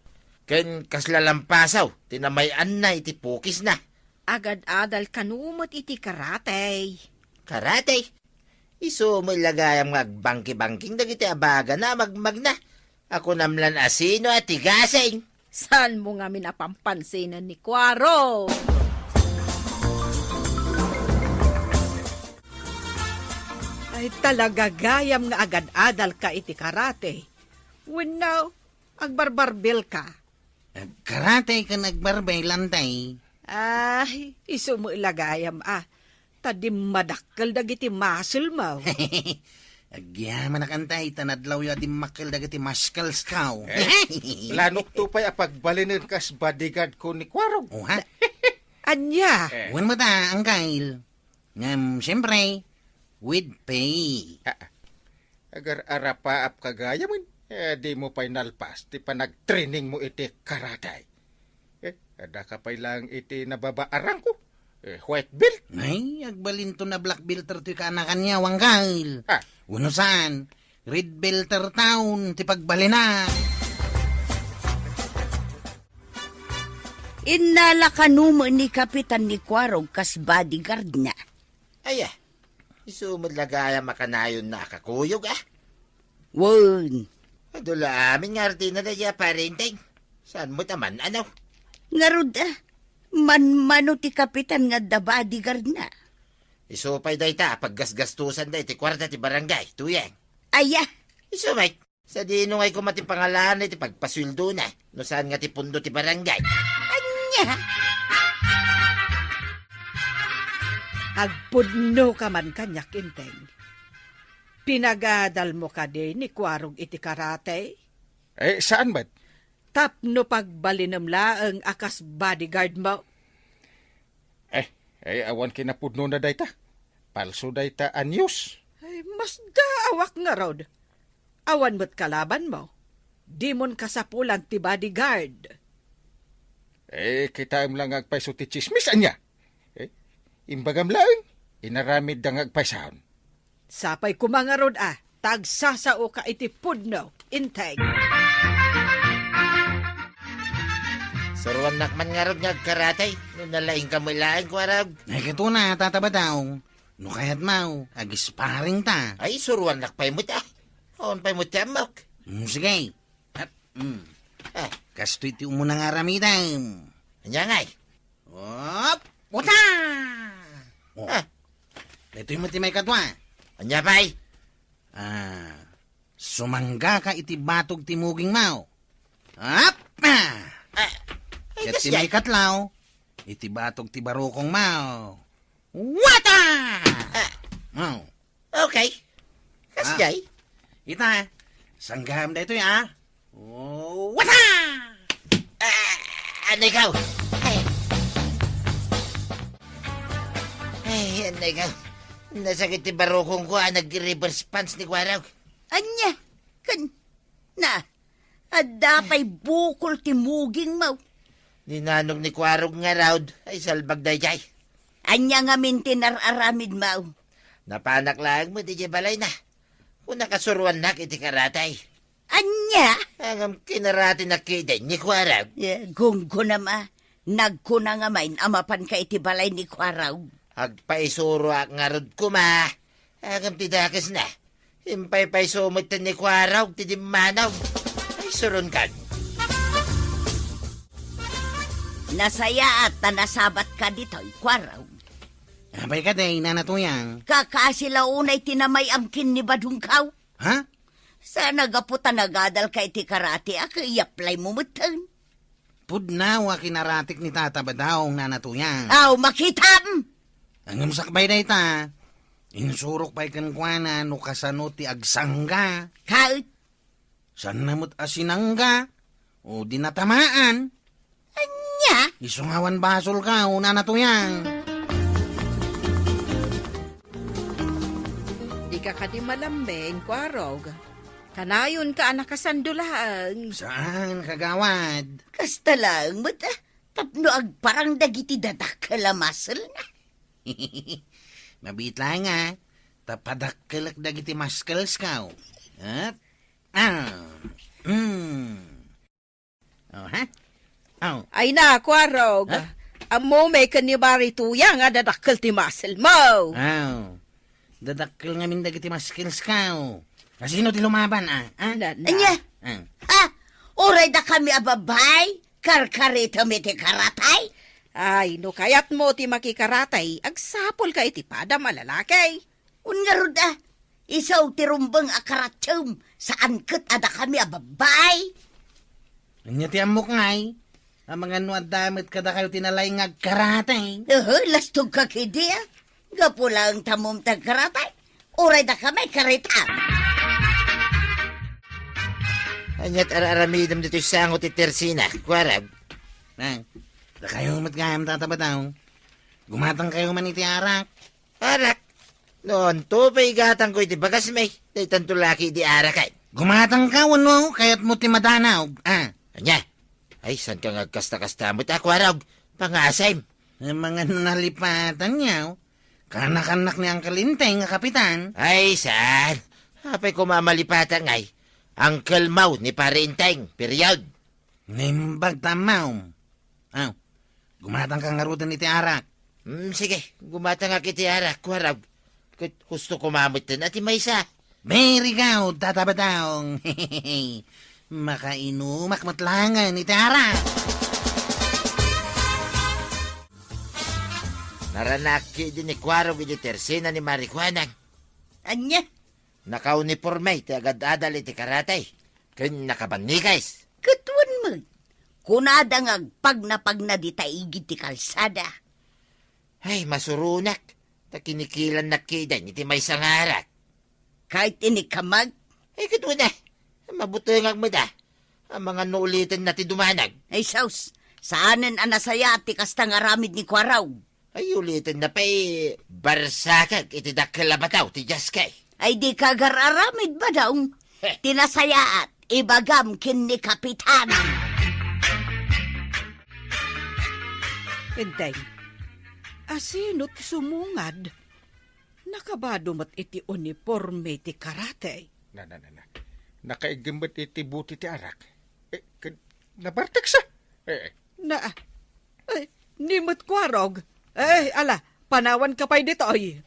Speaker 4: Ken kaslalampasaw, tinamayan na iti pukis na.
Speaker 6: agad-adal kanumot iti karate.
Speaker 4: Karate. Iso mo ilagayang magbangki-bangking dagiti abaga na magmagna. Ako namlan asino at tigasing.
Speaker 6: Saan mo nga minapampansinan ni Kwaro?
Speaker 2: Ay talaga gayam nga agad-adal ka iti karate. When now, agbarbarbil ka.
Speaker 5: Karate ka nagbarbay lantay.
Speaker 2: Ay, iso mo ilagayam Tadi madakkel dagiti muscle mo.
Speaker 5: Agyaman na kantay, tanadlaw ya di makil dagiti muscles kaw.
Speaker 3: Lanok to pa'y apagbalinin kas bodyguard ko ni Kwarog.
Speaker 5: Oh, ha?
Speaker 2: Anya,
Speaker 5: Wan mo ta, ang kail. Siyempre, with pay.
Speaker 3: Agar arapa ap kagaya mo, di mo pa'y nalpas, di pa nag-training mo iti karatay. Ada ka pa'y lang iti nababaarang ko. White belt.
Speaker 5: Ay, agbalinto na black belter ti kaanakan niya, wang kail. Uno saan, red belter town, ti pagbalina.
Speaker 1: Inala kanumo ni Kapitan ni Kwarog kas bodyguard na.
Speaker 4: Aya, iso mo lagaya makanayon na kakuyog
Speaker 1: Wan,
Speaker 4: Adula amin nga artina na ya parenting. Saan mo taman ano?
Speaker 1: ngarud manmano ti Kapitan nga da bodyguard na.
Speaker 4: Iso pa'y day ta, paggasgastusan day ti kwarta ti barangay, tuyeng.
Speaker 1: Aya,
Speaker 4: Iso mate, sa dino ngay ko mati pangalan ti pagpaswildo na, no saan nga ti pundo ti barangay.
Speaker 1: anya.
Speaker 2: agpudno ka man kanyak inteng. Pinagadal mo ka din ni Kwarog iti karate.
Speaker 3: Saan ba't?
Speaker 2: Tapno pagbalinam laeng akas bodyguard mo.
Speaker 3: Awan kinapudno na dayta. Palso dayta anyos.
Speaker 2: Ay, mas daawak nga rod. Awan mo't kalaban mo. Di mon kasapulan ti bodyguard.
Speaker 3: Kita lang agpaiso ti chismis anya. Imbagam lang, inaramid dang agpaisaon.
Speaker 2: Sapay kumangarod tagsasao ka iti pudno, integ.
Speaker 4: Saruan nakman nga rog nga karatay, no nalaing kamilaing kwarag.
Speaker 5: Ay, kato na, tataba daw. No kaya't mau, agisparing ta.
Speaker 4: Ay, suruan nakpay mo ta. On pa'y mo tamok.
Speaker 5: Sige. Kastoy ti umuna nga ramidan.
Speaker 4: Anya ngay.
Speaker 5: Op! Puta! Oh.
Speaker 4: Ah.
Speaker 5: Ito yung may katwa.
Speaker 4: Anya pa'y.
Speaker 5: Sumangga ka iti batog ti muging mau. Up!
Speaker 4: Ay,
Speaker 5: Kat ti
Speaker 4: kasyay.
Speaker 5: may katlaw, iti batog ti barukong mau. Wata! Oh.
Speaker 4: Okay. Kasyay.
Speaker 5: Ita, sanggam da ito Oh, wata!
Speaker 4: Ano ikaw? Ay, ano ikaw? Nasakit ti barokong ko, nag-reverse punch ni Kwarog.
Speaker 1: Anya, na, adapay bukol ti muging mo.
Speaker 4: Ninanog ni Kwarog nga raud, ay salbag day jay.
Speaker 1: Anya nga mintinararamid mo.
Speaker 4: Napanak lang mo, di jay balay na. Kung nakasuruan na iti karatay.
Speaker 1: Anya?
Speaker 4: Hanggang kinarati na kiday ni Kwarog.
Speaker 1: Gunggo na ma. Nagkuna nga main amapan ka iti balay ni Kwaraw.
Speaker 4: Agpaisuro ak nga rod ko ma. Hanggang tidakas na. Impay-pay sumot ni Kwarog, tidimanaw. suron kan.
Speaker 1: Nasaya at nasabat ka dito'y kwaraw.
Speaker 5: Abay ka day, nanatuyang.
Speaker 1: Kakasila unay tinamay amkin ni Badungkaw.
Speaker 5: Ha?
Speaker 1: Sana gaputa nagadal ka iti karate ak i-apply mo mutan.
Speaker 5: Pudnawa kinaratik ni Tata Badaong nanatuyang.
Speaker 1: Aw, makitam!
Speaker 5: Ang sakbay day ta. Insurok pa'y kankwana no kasano ti agsangga.
Speaker 1: Kahit
Speaker 5: San namot asinangga? O dinatamaan?
Speaker 1: anya,
Speaker 5: Isungawan basol ka o nanatuyang.
Speaker 6: Di ka ka di malambing, kwarog. Kanayon ka anak kasandulaang.
Speaker 5: Saan kagawad?
Speaker 1: kasta lang mata. Tapno ag parang dagiti dadak kalamasal na.
Speaker 5: Mabit lang nga. Tapadakkelak dagiti maskels ka. At? Oh, ha? Oh.
Speaker 6: Ay na, kwarog. Amo may kanibari tuya nga dadakkel ti muscle mo.
Speaker 5: Oh. Dadakkel nga min dagiti maskels ka. Sino ti lumaban,
Speaker 1: Anya,
Speaker 5: Ah.
Speaker 1: ha? Oray da kami ababay? Karkarita mi ti karatay?
Speaker 6: Ay, no kayat mo ti makikaratay, agsapol ka iti pada malalakay.
Speaker 1: Ungarod isaw ti rumbang akaratsum saan kat ada kami ababay?
Speaker 5: Anya ti amok ngay. Ang mga nuad damit kada kayo tinalay nga karatay.
Speaker 1: Lastog ka kidi Gapo lang tamom tag karatay. Oray da kami karita.
Speaker 4: Anyat araramidam dito sangot ti Tersina, kwarag.
Speaker 5: Da kayo matgayam tatabataw. Gumatang kayo man iti arak.
Speaker 4: Arak. Noon to pa igatang ko iti bagas may. Daytan to laki di arak ay.
Speaker 5: Gumatang ka, wano, kaya't mo ti madanaw.
Speaker 4: Anya. Ay, san ka ngagkasta-kasta mo ta, kwarag. Pangasay.
Speaker 5: Ang mga nalipatan niya, kanak-anak ni Uncle Inteng nga kapitan.
Speaker 4: Ay, saan? Apay ko mamalipatan ngay. Uncle Mau ni Parinteng, period.
Speaker 5: Nimbag tamaw. Gumatang ka nga rutan iti arak.
Speaker 4: Sige, gumata nga kiti arak, kwarag. Gusto ko mamutin at maysa.
Speaker 5: Very good, tatabataong. Makainumak matlangan iti arak.
Speaker 4: Naranaki din ni kwarog iti Tersina ni Marijuanang.
Speaker 1: Anya,
Speaker 4: Naka-uniforme ti agad-adal iti karatay. Kun nakabanikays.
Speaker 1: katuan mo. Kunada nga pag na di taigid ti kalsada.
Speaker 4: Ay, masurunak. Takinikilan na kidan iti may sangarak.
Speaker 1: Kahit inikamag,
Speaker 4: Ay, kito na. Mabutungag mo da. Ang mga nuulitin na ti dumanag.
Speaker 1: ay saus, saanan anasaya at ti kastang aramid ni Kwaraw.
Speaker 4: Ay, ulitin na pa barsakag iti dakkalabataw ti Jaskay.
Speaker 1: Ay di kagararamid ba daw? Tinasaya at ibagam kin ni Kapitan.
Speaker 2: Enteng, asino ti sumungad? Nakabado mat iti uniforme ti karate.
Speaker 3: Na. Nakaigimbet iti buti ti arak. Nabartek sa.
Speaker 2: Nimot kwarog. Ala, panawan ka pa'y dito ay.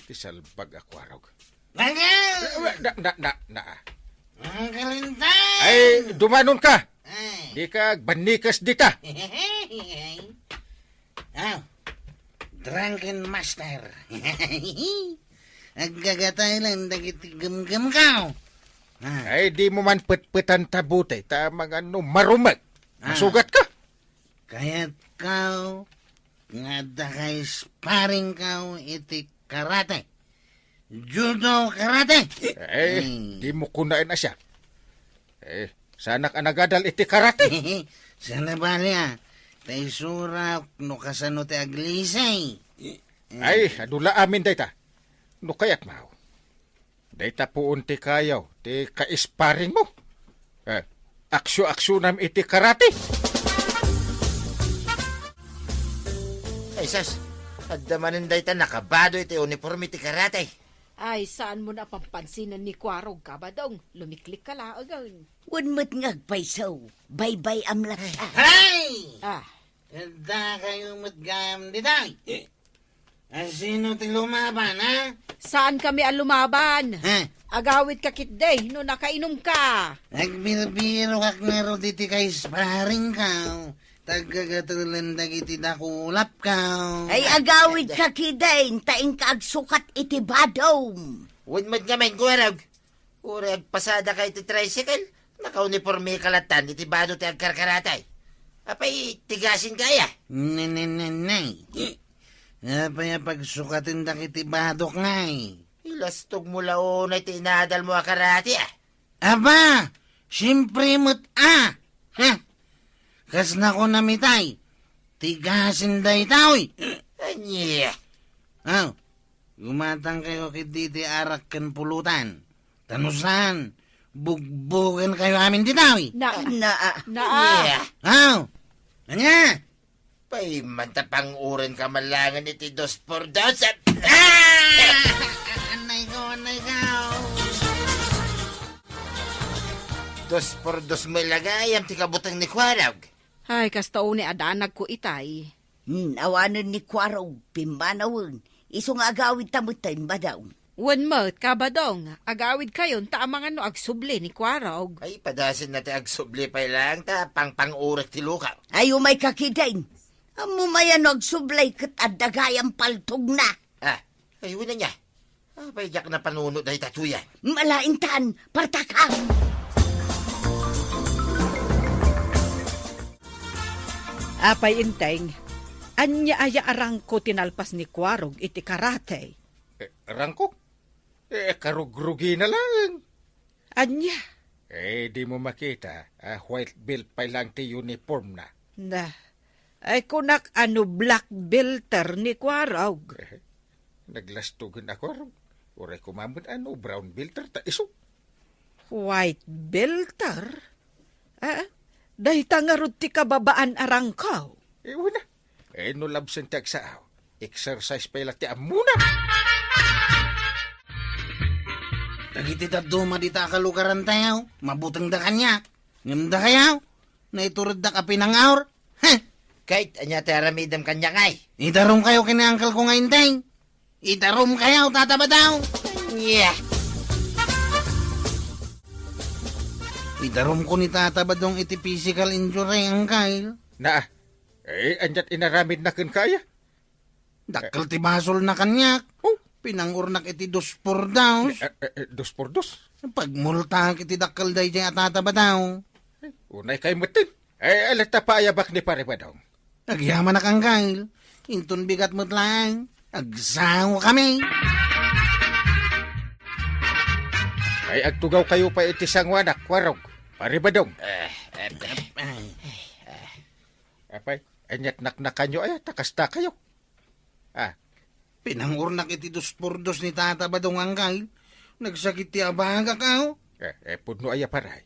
Speaker 3: Ti salbag akwarog.
Speaker 5: Uncle!
Speaker 3: Na.
Speaker 5: Uncle Inteng!
Speaker 3: Ay, dumanon ka. Di ka banikas dita.
Speaker 5: Drunken master. Aggagatay lang dagiti gamgam ka.
Speaker 3: Ay, di mo man pet-petan tabutay. Ta mga marumag. Masugat ka.
Speaker 5: Kaya't kau, nga da kay sparring kau iti karate. Judo karate.
Speaker 3: Di mo kunain na siya. Sana ka nagadal iti karate.
Speaker 5: Sana ba niya? Tay sura no kasano ti aglisay.
Speaker 3: Ay, adula amin dayta. No kayat maw. Dayta po unti kayaw, ti ka-sparring mo. Aksyo-aksyo nam iti karate.
Speaker 4: Ay, sas. Adamanin dayta nakabado iti uniforme ti karate.
Speaker 6: Ay, saan mo na pampansinan ni kwarog ka ba dong? Lumiklik ka laagan.
Speaker 1: Unmat ngagpaysaw, bye-bye amlat.
Speaker 5: Hey!
Speaker 6: Ah,
Speaker 5: Da kayo matgayam ditay. Sino ti lumaban, ha?
Speaker 6: saan kami ang lumaban? agawid ka kitday, no nakainom ka.
Speaker 5: Nagbiro-biro kak nga ro diti kay sparring ka. Tagagatulan dagiti dakulap ka.
Speaker 1: Ay agawid ka kidain, taing ka agsukat iti badom.
Speaker 4: Wunmad nga may guwarag. Urag pasada ka iti tricycle. Naka-uniforme kalatan iti bado ti agkarkaratay. Apay, tigasin kaya.
Speaker 5: Nanay. Apay pagsukatin dakiti badok ngay.
Speaker 4: Ilastog mo laon ay tinadal mo akarati
Speaker 5: Aba, siyempre mo't Ha? Kas na ko namitay. Tigasin day taoy.
Speaker 4: Anya.
Speaker 5: Gumatang kayo kititi arak kan pulutan. Tanusan, bugbugan kayo amin di taoy.
Speaker 4: Anya.
Speaker 5: Anya?
Speaker 4: Pay, mantapang urin ka malangan iti 2 por 2.
Speaker 5: Anay ko.
Speaker 4: 2 por 2 may lagayam ti kabutang ni Kwarag.
Speaker 6: Ay, kastao ni adanag ko itay.
Speaker 1: Awanan ni Kwaraw, pimbanawon. Isong agawid tamutin ba daw?
Speaker 6: Wanmat, kabadong, agawid kayon taamang ano agsubli ni Kwarog.
Speaker 4: Ay, padasin na ti agsubli pa lang ta pang-urak ti lukaw.
Speaker 1: Ay umay kakidain. Amumaya nagsublay kat adagayang paltog na.
Speaker 4: Ay, wala niya. Pay, jak na panunod ay tatuyan.
Speaker 1: Malaintan, partakang.
Speaker 2: Apay inteng, anya aya arang ko tinalpas ni Kwarog iti karate.
Speaker 3: Rangko? Karugrugi na lang.
Speaker 2: Anya?
Speaker 3: Di mo makita. White belt pa lang ti uniform na.
Speaker 2: Ay kunak ano black belter ni Kwarog.
Speaker 3: Naglastugan ako. Uray kumamon brown belter ta iso.
Speaker 2: White belter? Dahil tangarod ti kababaan arang kaw.
Speaker 3: Wala. No labsan tag sao. Exercise pa ilang ti amuna.
Speaker 5: Dagiti duma di ta kalugaran tayo. Mabutang da kanya. Ngam da kayaw. Naiturod da ka pinangaur.
Speaker 4: Kahit anya ti aramidam kanya ngay.
Speaker 5: Itarom kayo kinaangkal ko ngayon tayo. Itarom kayaw tataba daw.
Speaker 4: Yeah.
Speaker 5: Itarom ko ni tatabadong iti physical injury ang kail.
Speaker 3: Anyat inaramid na kan kaya.
Speaker 5: Dakkel ti basol na kanyak. Pinangurnak iti 2 por 2.
Speaker 3: 2 por 2?
Speaker 5: Pagmulta iti dakkel day dyan at tataba daw.
Speaker 3: Unay kay mutin. Alata pa ayabak ni pare ba daw.
Speaker 5: Agyaman na kang kail. Intun bigat mo't lang. Agsawa kami.
Speaker 3: Ay agtugaw kayo pa iti sangwanak, Kwarog. Pare ba dong? Apay, anyat naknakan nyo ay takasta kayo.
Speaker 5: Pinangurnak iti 2 por 2 ni tata ba dong ang kail. Nagsakit ti abaga ka.
Speaker 3: Pudno ay paray.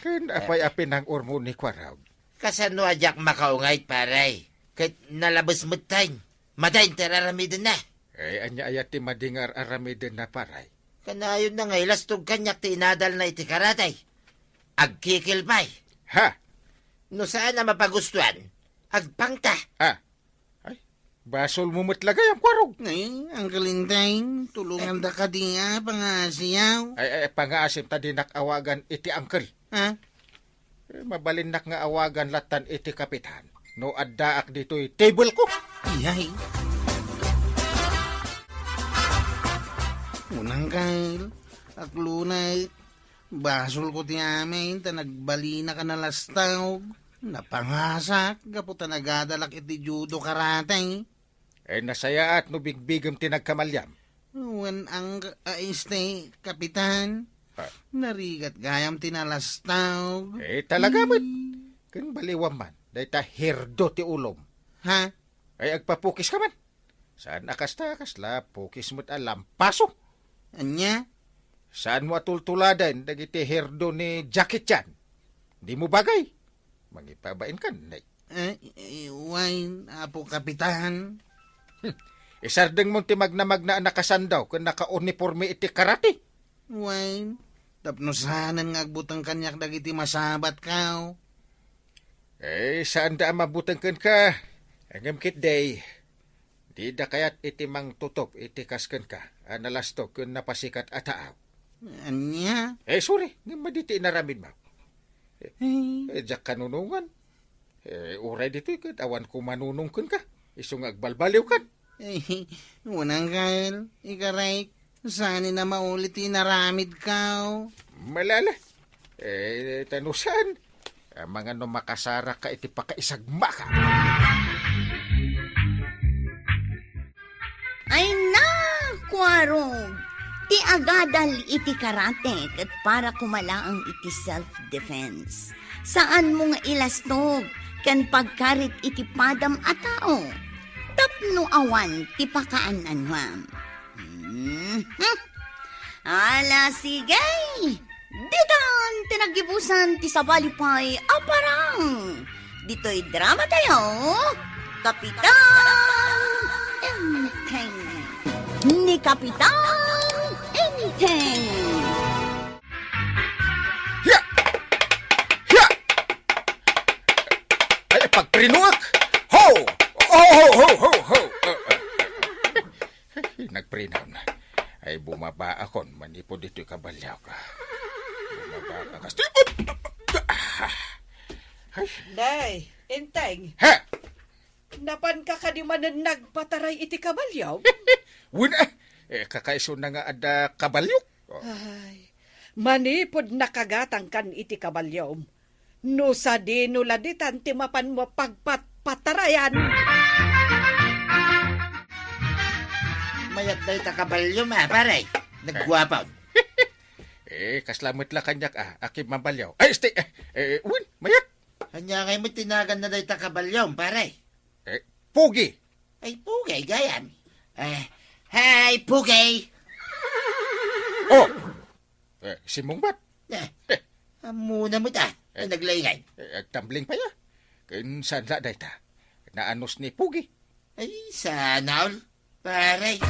Speaker 3: Ken apay apin ang urmo ni Kwarog.
Speaker 4: Kasano ajak makaungay paray. Kahit nalabas mo tayo. Madayin teraramidin na.
Speaker 3: Anya ayat ti madingar aramidin na paray.
Speaker 4: Kanayon na ngay, lastog kanyak ti inadal na iti karatay. Agkikilpay. No saan na mapagustuhan? Agpangta.
Speaker 3: Ay, basol mo matlagay ang Kwarog.
Speaker 5: Ay, ang kalintay. Tulungan da ka diya, pangasiyaw.
Speaker 3: Ay, pangasim ta dinak awagan iti angkel. Mabalinnak nga awagan latan iti kapitan. No addaak dito'y table ko.
Speaker 5: Ay. Unang kail, aklunay, basol ko ti amin, ta nagbalina ka na lastaw, napangasak, kaputa nagadalak iti judo karate.
Speaker 3: Nasaya at no bigbigam tinagkamalyam.
Speaker 5: Wan ang kapitan, narigat gayam tinalastaw.
Speaker 3: Talaga man, kan baliwam man, dahi ta herdo ti ulom. Ay agpapukis ka man. Saan akas-takas la, pukis mo't alam, paso.
Speaker 5: Anya?
Speaker 3: Saan mo atultuladan dagiti herdo ni Jackie Chan? Di mo bagay. Mangipabain ka, nay.
Speaker 5: Wine, apo kapitan.
Speaker 3: Isardeng mong ti magna nakasandaw kung naka-uniforme iti karate.
Speaker 5: Wine, tapnosanan nga agbutang kanyak dagiti masabat ka.
Speaker 3: Saan da mabutang kan ka? Angam kit day. Di da kayat iti mang tutop iti kasken ka. Analastok kung napasikat ataaw.
Speaker 5: Anya?
Speaker 3: Sorry, nga maditi naramid ba?
Speaker 5: Ay,
Speaker 3: Diyak kanunungan. Uray dito, awan ko manunungkan ka. Isong agbalbaliw kan.
Speaker 5: ay, unang kail, ikaray, saan na maulit inaramid ka?
Speaker 3: Malala. Tanusan. Mga no makasara ka iti pakaisagma ka.
Speaker 1: Ay na, Kwarog! Ti agadal iti karate kat para kumalaang iti self-defense. Saan mo nga ilastog kan pagkarit iti padam a tao? Tapno awan ti pakaananwam. Ala sige! Ditan tinagibusan ti sabalipay aparang. Dito'y drama tayo, Kapitan Enteng. Ni Kapitan Enteng.
Speaker 3: Hiya! Hiya! Ay, pagprinuak! Ho! Ho, ho, ho, ho, ho! Nagprinaw na. Ay, bumaba akon. Manipo dito'y kabalyaw ka. Bumaba ka. Ay,
Speaker 2: Day, Enteng,
Speaker 3: ha!
Speaker 2: napan ka kadimanan nagpataray iti kabalyaw?
Speaker 3: Wuna! Kakaiso na nga ada kabalyok.
Speaker 2: Ay, manipod nakagatang kan iti kabalyaw. No sa dinuladitan ti mapan mo pagpatarayan.
Speaker 4: Mayat na itakabalyo pare. Nagguwapaw.
Speaker 3: Kaslamat la kanyak akim mabalyaw. Ay, stay! Win, mayat!
Speaker 4: Hanya ngay mo tinagan na na itakabalyo, pare.
Speaker 3: Pugi!
Speaker 4: Ay, pugay, gayam. Hey, pugay!
Speaker 3: Oh! Simong bat?
Speaker 4: Muna mo ta. Naglayngay.
Speaker 3: Tumbling pa ya. Kinsan la day ta. Naanos ni Pugi.
Speaker 4: Ay, sana all. Pare.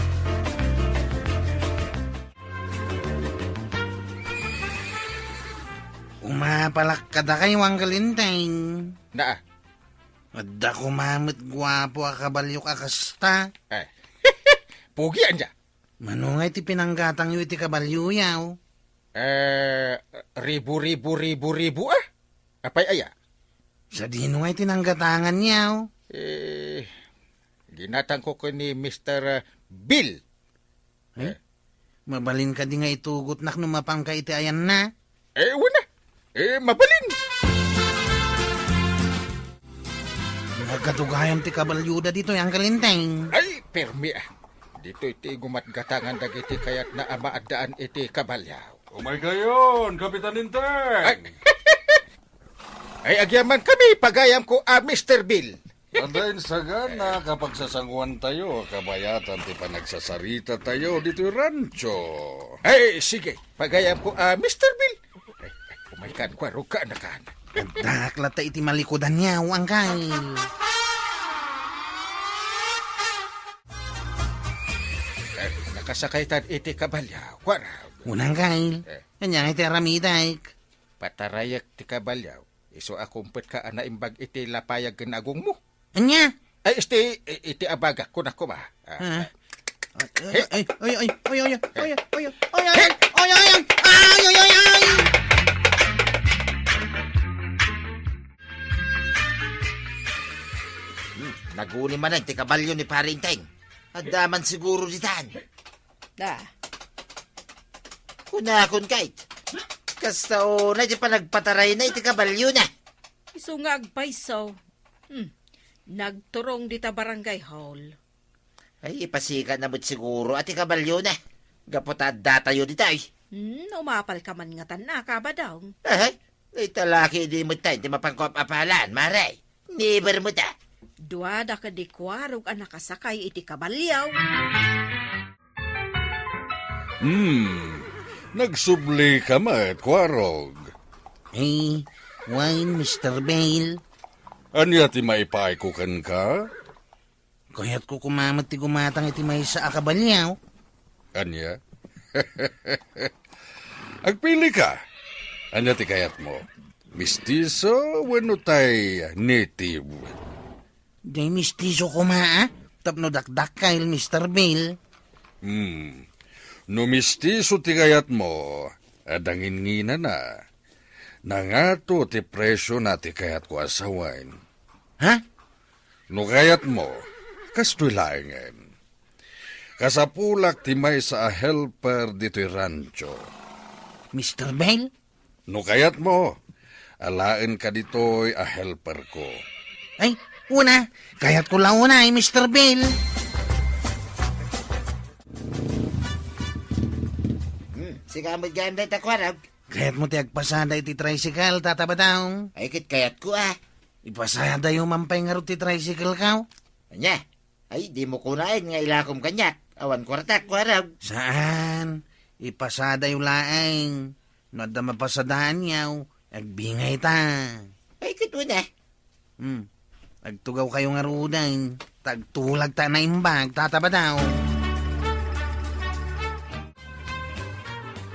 Speaker 5: umapalak kada kayo ang kalinteng.
Speaker 3: Naa.
Speaker 5: Adda kumamit gwapo a kabalyok akasta.
Speaker 3: Pugi anja.
Speaker 5: Manungay ti pinanggatang yu iti kabalyo yaw.
Speaker 3: Ribu Apay aya?
Speaker 5: Sa dino ngay tinanggatangan yaw.
Speaker 3: Ginatang ko ni Mr. Bill.
Speaker 5: Mabalin ka di nga itugot nak numapang ka iti ayan na.
Speaker 3: Wala. Mabalin.
Speaker 5: Nagkatugayam ti kabalyuda dito yung kalinteng.
Speaker 3: Ay, permi Dito iti gumatgatangan dagiti kayat na amaadaan iti kabalyaw.
Speaker 8: Umay gayon, Kapitan Inteng.
Speaker 3: Ay, agyaman kami, pagayam ko Mr. Bill.
Speaker 8: Andain sagana kapag sasangguan tayo, kabayatan ti panagsasarita tayo dito rancho.
Speaker 3: Ay, sige, pagayam ko Mr. Bill. Ay, umaykan ko, ruka na kan.
Speaker 5: Daklata iti malikodan yaw ang kail.
Speaker 3: Nakasakaytan iti kabalyaw. Kwaraw.
Speaker 5: Unang kail. Kanya iti aramiday.
Speaker 3: Patarayak ti kabalyaw. Iso akumpet ka imbag iti lapayag ginagong mo.
Speaker 5: Anya?
Speaker 3: Ay, iti abagak ko na kuma.
Speaker 5: Ay, ay, ay, ay, ay, ay, ay, ay, ay, ay, ay, ay, ay.
Speaker 4: Naguni man ti kabalyo ni Parinteng. Adaman siguro ditan.
Speaker 2: Da,
Speaker 4: Kunakon kahit. Kasta o na di pa nagpataray na iti kabalyo na.
Speaker 6: Iso nga agpaisaw. Nagturong dita barangay hall.
Speaker 4: Ay, ipasikat na mo't siguro at ikabalyo na. Gapot at datayo di tayo.
Speaker 6: Umapal ka man nga tan ba daw?
Speaker 4: Ay, talaki di mo tayo, di mapangkop apalan, maray. Never mo ta.
Speaker 6: Duada ka di kwarog ang nakasakay iti kabalyaw.
Speaker 8: Nagsubli ka mat, Kwarog.
Speaker 5: Hey, wine, Mr. Bale.
Speaker 8: Anya ti maipaikukan ka?
Speaker 5: Kaya't ko kumamat ti gumatang iti may sa akabalyaw.
Speaker 8: Anya? Agpili ka. Anya ti kayat mo? Mistiso, wano tay native?
Speaker 5: Day mistiso kumaa. Tapno dakdak kail, Mr. Bale.
Speaker 8: Numistiso ti gayat mo, adangin ngina na. Nangato ti presyo na ti kayat ko asawain.
Speaker 5: Ha?
Speaker 8: No kayat mo, kastoy laingen. Kasapulak ti may sa helper dito'y rancho.
Speaker 5: Mr. Bale?
Speaker 8: No kayat mo, alain ka dito'y a helper ko.
Speaker 5: Ay, una. Kaya't ko lang una Mr. Bale.
Speaker 4: Sigamot ganda ta kwarag.
Speaker 5: Kaya't mo ti agpasada iti tricycle, tatabadaw.
Speaker 4: Ay kit kayat ko
Speaker 5: Ipasada yung mampay nga ro ti tricycle ka.
Speaker 4: Anya, ay di mo kunain nga ilakom kanyak. Awan kwartak kwarag.
Speaker 5: Saan? Ipasada yung laeng. No da mapasadaan yaw. Agbingay ta.
Speaker 4: Ay kit una.
Speaker 5: Agtugaw kayo nga rudan. Tagtulag ta na imbag, tatabadaw.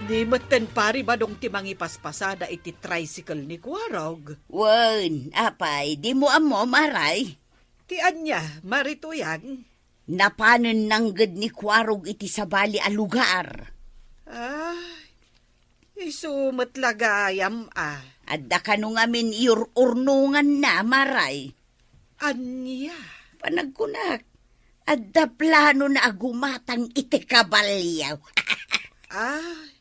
Speaker 2: Di maten pari ba dong timang ipaspasada iti tricycle ni Kwarog?
Speaker 1: Wen, apay, di mo amo maray.
Speaker 2: Ti anya, marituyang.
Speaker 1: Napanen nangged ni Kwarog iti sabali a lugar.
Speaker 2: Ay, isumatlagayam
Speaker 1: Adda kanu ngamin iur-urnungan na maray.
Speaker 2: Anya?
Speaker 1: Panagkunak, adda plano na agumatang iti kabalyaw.
Speaker 2: Ay,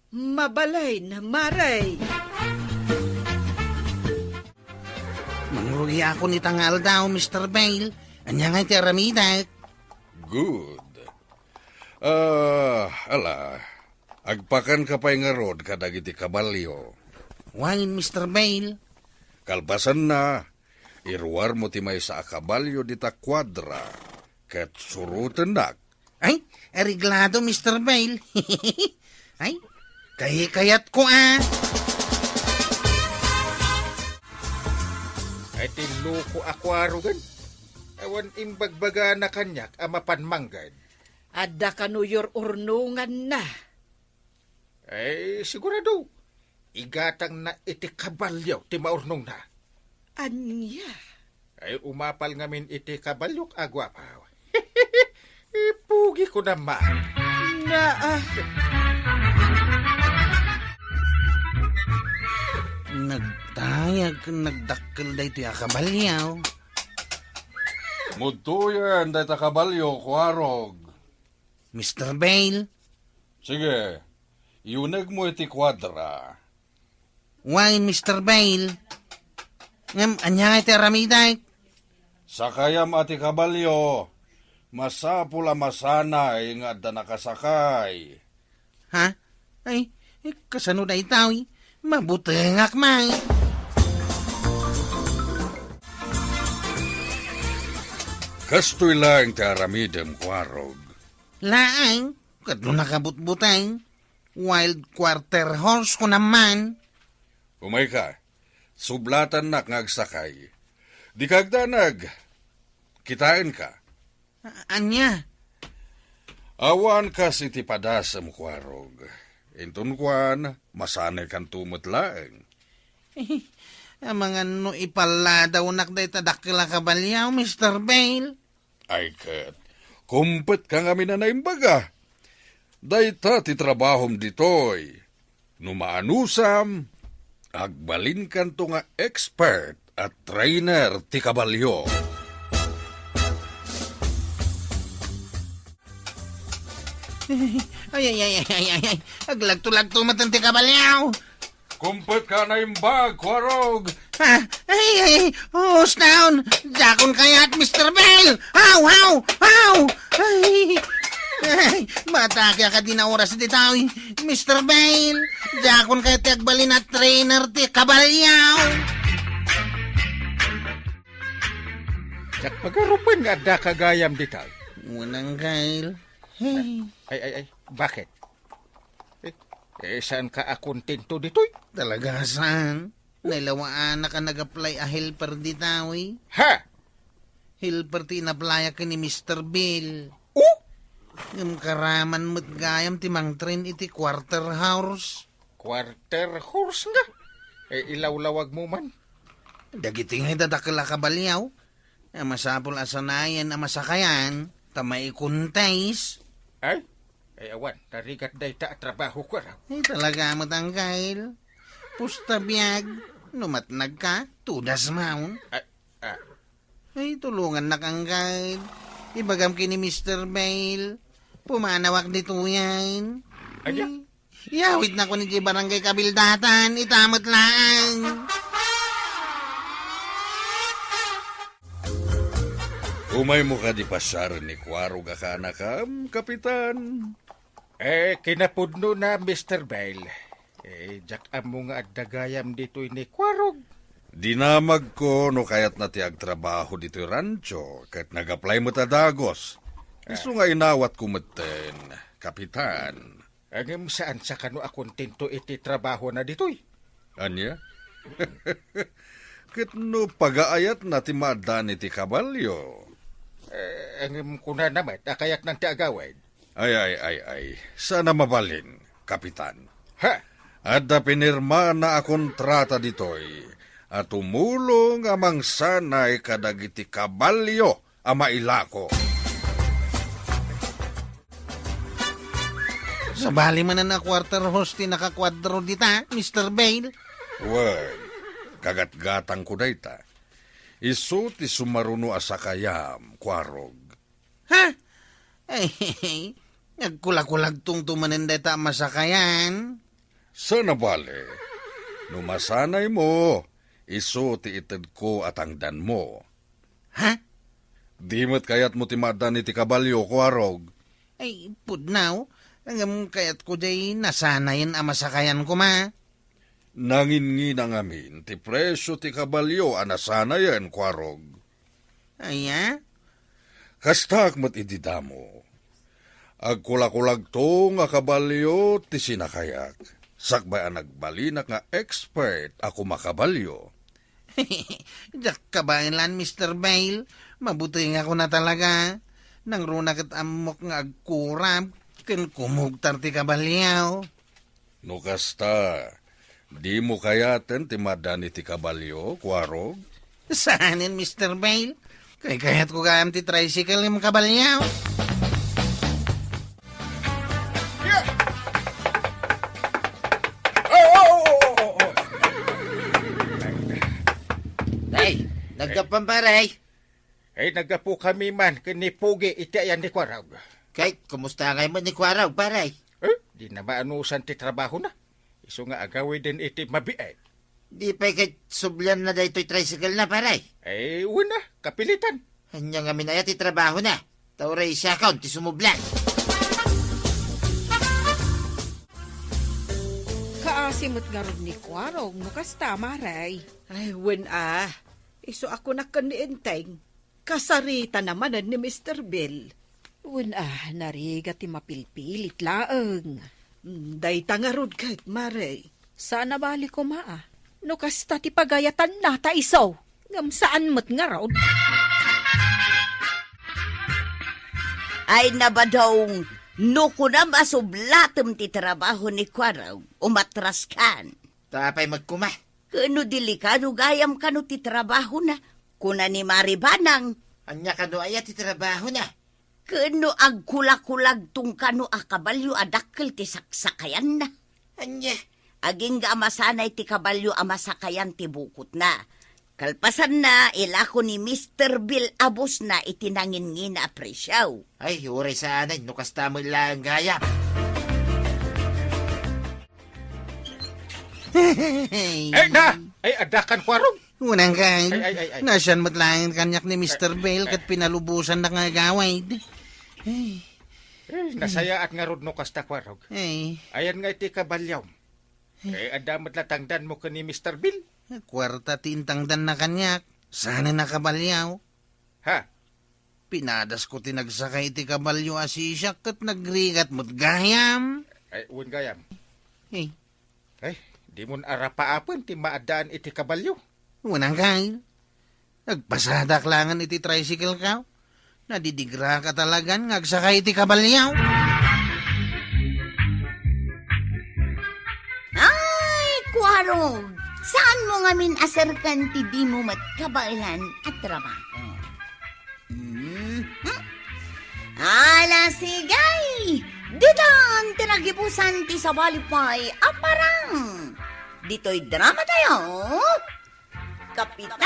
Speaker 2: mabalay na maray.
Speaker 5: Mangrugi ako ni tangal daw, Mr. Bale. Anya nga iti aramidak.
Speaker 8: Good. Ala, agpakan ka pa'y nga rod kadag iti kabalyo.
Speaker 5: Wine, Mr. Bale.
Speaker 8: Kalpasan na, iruwar mo ti may sa kabalyo dita kwadra, ket surutan dak.
Speaker 5: Ay, ariglado, Mr. Bale. Ay, kayat ko
Speaker 3: Ay tinuko akwarugan. Awan imbagbaga na kanyak amapan manggad.
Speaker 2: Adda kanuyor urnungan na.
Speaker 3: Ay sigurado. Igatang na iti kabalyaw ti maurnong na.
Speaker 2: Anya?
Speaker 3: Ay umapal ngamin iti kabalyok agwapaw. Ipugi ko naman.
Speaker 2: Na
Speaker 5: Nagtayag, nagdakkel da ito kabalyaw.
Speaker 8: Mutuyan dita kabalyo, Kwarog.
Speaker 5: Mr. Bale.
Speaker 8: Sige, iunag mo iti kwadra.
Speaker 5: Wine, Mr. Bale. Anya nga iti aramidak.
Speaker 8: Sakayam ati kabalyo, masapula masanay nga da nakasakay.
Speaker 5: Ha? Ay, kasano da itaw mabutengak may.
Speaker 8: Kastoy lang ti aramidem, Kwarog.
Speaker 5: Laang, kadlo nakabutbutang. Wild quarter horse ko naman.
Speaker 8: Umay ka, sublatan nak ngagsakay. Di kagdanag, kitain ka.
Speaker 5: Anya?
Speaker 8: Awan ka si ti padasam, Kwarog. Intun kwan, masanay kan tumutlaeng.
Speaker 5: Ang mga no ipala daw nakday tadakila kabalyaw, Mr. Bale.
Speaker 8: Ay kat, kumpet ka nga minanaimbaga. Dayta ti trabahom ditoy. Numaanusam, agbalin kan to nga expert at trainer ti kabalyo.
Speaker 5: Ay. Aglagto-lagto matanti kabalyaw.
Speaker 8: Kumpet ka na imbag, Kwarog.
Speaker 5: Ha? Ay. Hose down. Jakon kayat, Mr. Bale. How? Ay, matake ka din na oras di tao. Mr. Bale, jakon kayat ti agbalin na trainer ti kabalyaw.
Speaker 3: Sak pagarupan nga da kagayam ditay.
Speaker 5: Unang Kyle. Hey.
Speaker 3: Ay, bakit? Saan ka akontento ditoy?
Speaker 5: Talaga saan? Nailawaan na ka nag-apply a helper di tawi.
Speaker 3: Ha?
Speaker 5: Helper ti inaplaya ka ni Mr. Bill.
Speaker 3: Oh?
Speaker 5: Yung karaman mo't gayam ti mang train iti quarter horse.
Speaker 3: Quarter horse nga. Ilawlawag mo man.
Speaker 5: Dagiti nga dadakila kabalyaw. Masapol asanayan na masakayan. Tamay kuntays.
Speaker 3: Ay, Ay awan, narigat day ta trabaho ko raw.
Speaker 5: Ay talaga matangkail. Pusta biyag. Numatnag ka, tudas maun. Ay tulungan na kang guide. Ibagam kini Mr. Bale. Pumanawak dito yan.
Speaker 3: Aya?
Speaker 5: Yawit na ko ni Barangay Kabildatan. Itamot lang.
Speaker 8: Umay mo ka di pasar ni Kwaro ka kanakam, kapitan.
Speaker 3: Kinapudno na Mr. Bale. Jak amo nga dagayam dito ni Kwarog.
Speaker 8: Dinamag ko no kayat na tiag trabaho dito rancho, kahit nag-apply mo tadagos. Iso nga inawat kumeten, kapitan.
Speaker 3: Angem saan sa kano akong tinto iti trabaho na dito'y?
Speaker 8: Anya? Kat no pagaayat na ti madan iti kabalyo.
Speaker 3: Angem kuna naman, akayat ng tiagawid.
Speaker 8: Ay. Sana mabalin, kapitan.
Speaker 3: Ha?
Speaker 8: Adda pinirma na akontrata ditoy. At tumulong amang sanay kadagiti kabalyo ama ilako.
Speaker 5: Sa bali man na quarter host nakakwadro dita, Mr. Bale.
Speaker 8: Well, kagat-gatang ko dayta. Isu ti sumaruno asakayam, Kwarog.
Speaker 5: Ha? Ay, nagkulag-kulag tong tumanin dita masakayan.
Speaker 8: Sana bale, numasanay mo, isu ti ited ko at angdan mo.
Speaker 5: Ha?
Speaker 8: Di mo't kayat mo ti madan iti kabalyo, Kwarog.
Speaker 5: Ay, pudnaw. Hanggang kayat ko day nasanayin ang masakayan ko ma.
Speaker 8: Nangingi na ngamin, ti presyo ti kabalyo anasanayan, Kwarog.
Speaker 5: Aya?
Speaker 8: Kastak mo't ididamo. Agkulakulag to nga kabalyo ti sinakayak. Sakbay ang nagbalinak nga expert ako makabalyo.
Speaker 5: Jak kabailan, Mr. Bale. Mabuti nga ko na talaga. Nang runak at amok nga agkurap, ken kumugtar ti kabalyaw.
Speaker 8: No kasta, di mo kayaten ti madani ti kabalyo, Kwarog?
Speaker 5: Saanin, Mr. Bale? Kayat ko gayam ti tricycle yung kabalyaw.
Speaker 4: Ay, nagkapamparay.
Speaker 3: Ay nagapo kami man, kinipugi iti ayan ni Kwarog.
Speaker 4: Kahit, kumusta ngay mo ni Kwaraw, paray?
Speaker 3: Di na maanusan ti trabaho na. Iso nga agawin din iti mabiay.
Speaker 4: Di pa'y kahit sublan na dayto'y tricycle na, paray.
Speaker 3: Ay, una, kapilitan.
Speaker 4: Hanya nga minaya ti trabaho na. Tauray siya kaun, ti sumublan.
Speaker 6: Kaasimot nga rin ni Kwarog, nukas tamaray.
Speaker 2: Ay, iso ako na kaniinteng. Kasarita naman ni Mr. Bill.
Speaker 6: Nariga ti mapilpilit laeng.
Speaker 2: Dayta nga rod kahit maray.
Speaker 6: Sana bali ko maa. No kasta ti pagayatan nata isaw. Ngam saan mo't nga raw.
Speaker 1: Ay nabadong, no kunam asublatem ti trabaho ni Kwaraw, umatras kan.
Speaker 4: Tapay magkuma.
Speaker 1: Kano delikado gayam kano ti trabaho na, kuna ni Maribanang.
Speaker 4: Anya kano aya ti trabaho na.
Speaker 1: Kano agkulakulag tung kano akabalyo adakkel ti saksakayan na.
Speaker 4: Anya.
Speaker 1: Aging ga amasanay ti kabalyo amasakayan ti bukot na. Kalpasan na ilako ni Mr. Bill Abos na itinangin ngin na apresyaw.
Speaker 4: Ay, uray sa anay, nukasta mo ilang gaya.
Speaker 3: Ay na! Ay adakan Kwarog.
Speaker 5: Unang kain.
Speaker 3: Ay.
Speaker 5: Nasyan matlangin kanyak ni Mr. Bale kat pinalubusan na nga gawid.
Speaker 3: Nasaya at nga rod no kasta Kwarog.
Speaker 5: Ay,
Speaker 3: Ayan nga iti kabalyaw. Adamat latangdan mo ka ni Mr. Bill.
Speaker 5: kwarta tintangdan na kanyak. Sana nakabalyaw.
Speaker 3: Ha?
Speaker 5: Pinadas ko tinagsakay ti kabalyo asisyak kat nagrigat mo't gayam.
Speaker 3: Ay, uwan gayam.
Speaker 5: Ay,
Speaker 3: Ay, di mo arapaapon ti maadaan iti kabalyo.
Speaker 5: unang kain. Nagpasadak langan iti tricycle ka. Nadidigra ka talagan ngagsakay ti kabalyaw.
Speaker 1: Ay, Kwarog! Saan mo nga min asarkan ti di mo matkabailan at trabaho? Ala sigay! Dito! ang tinagipusan ti sa balipay, aparang. Dito'y drama tayo. Kapitan!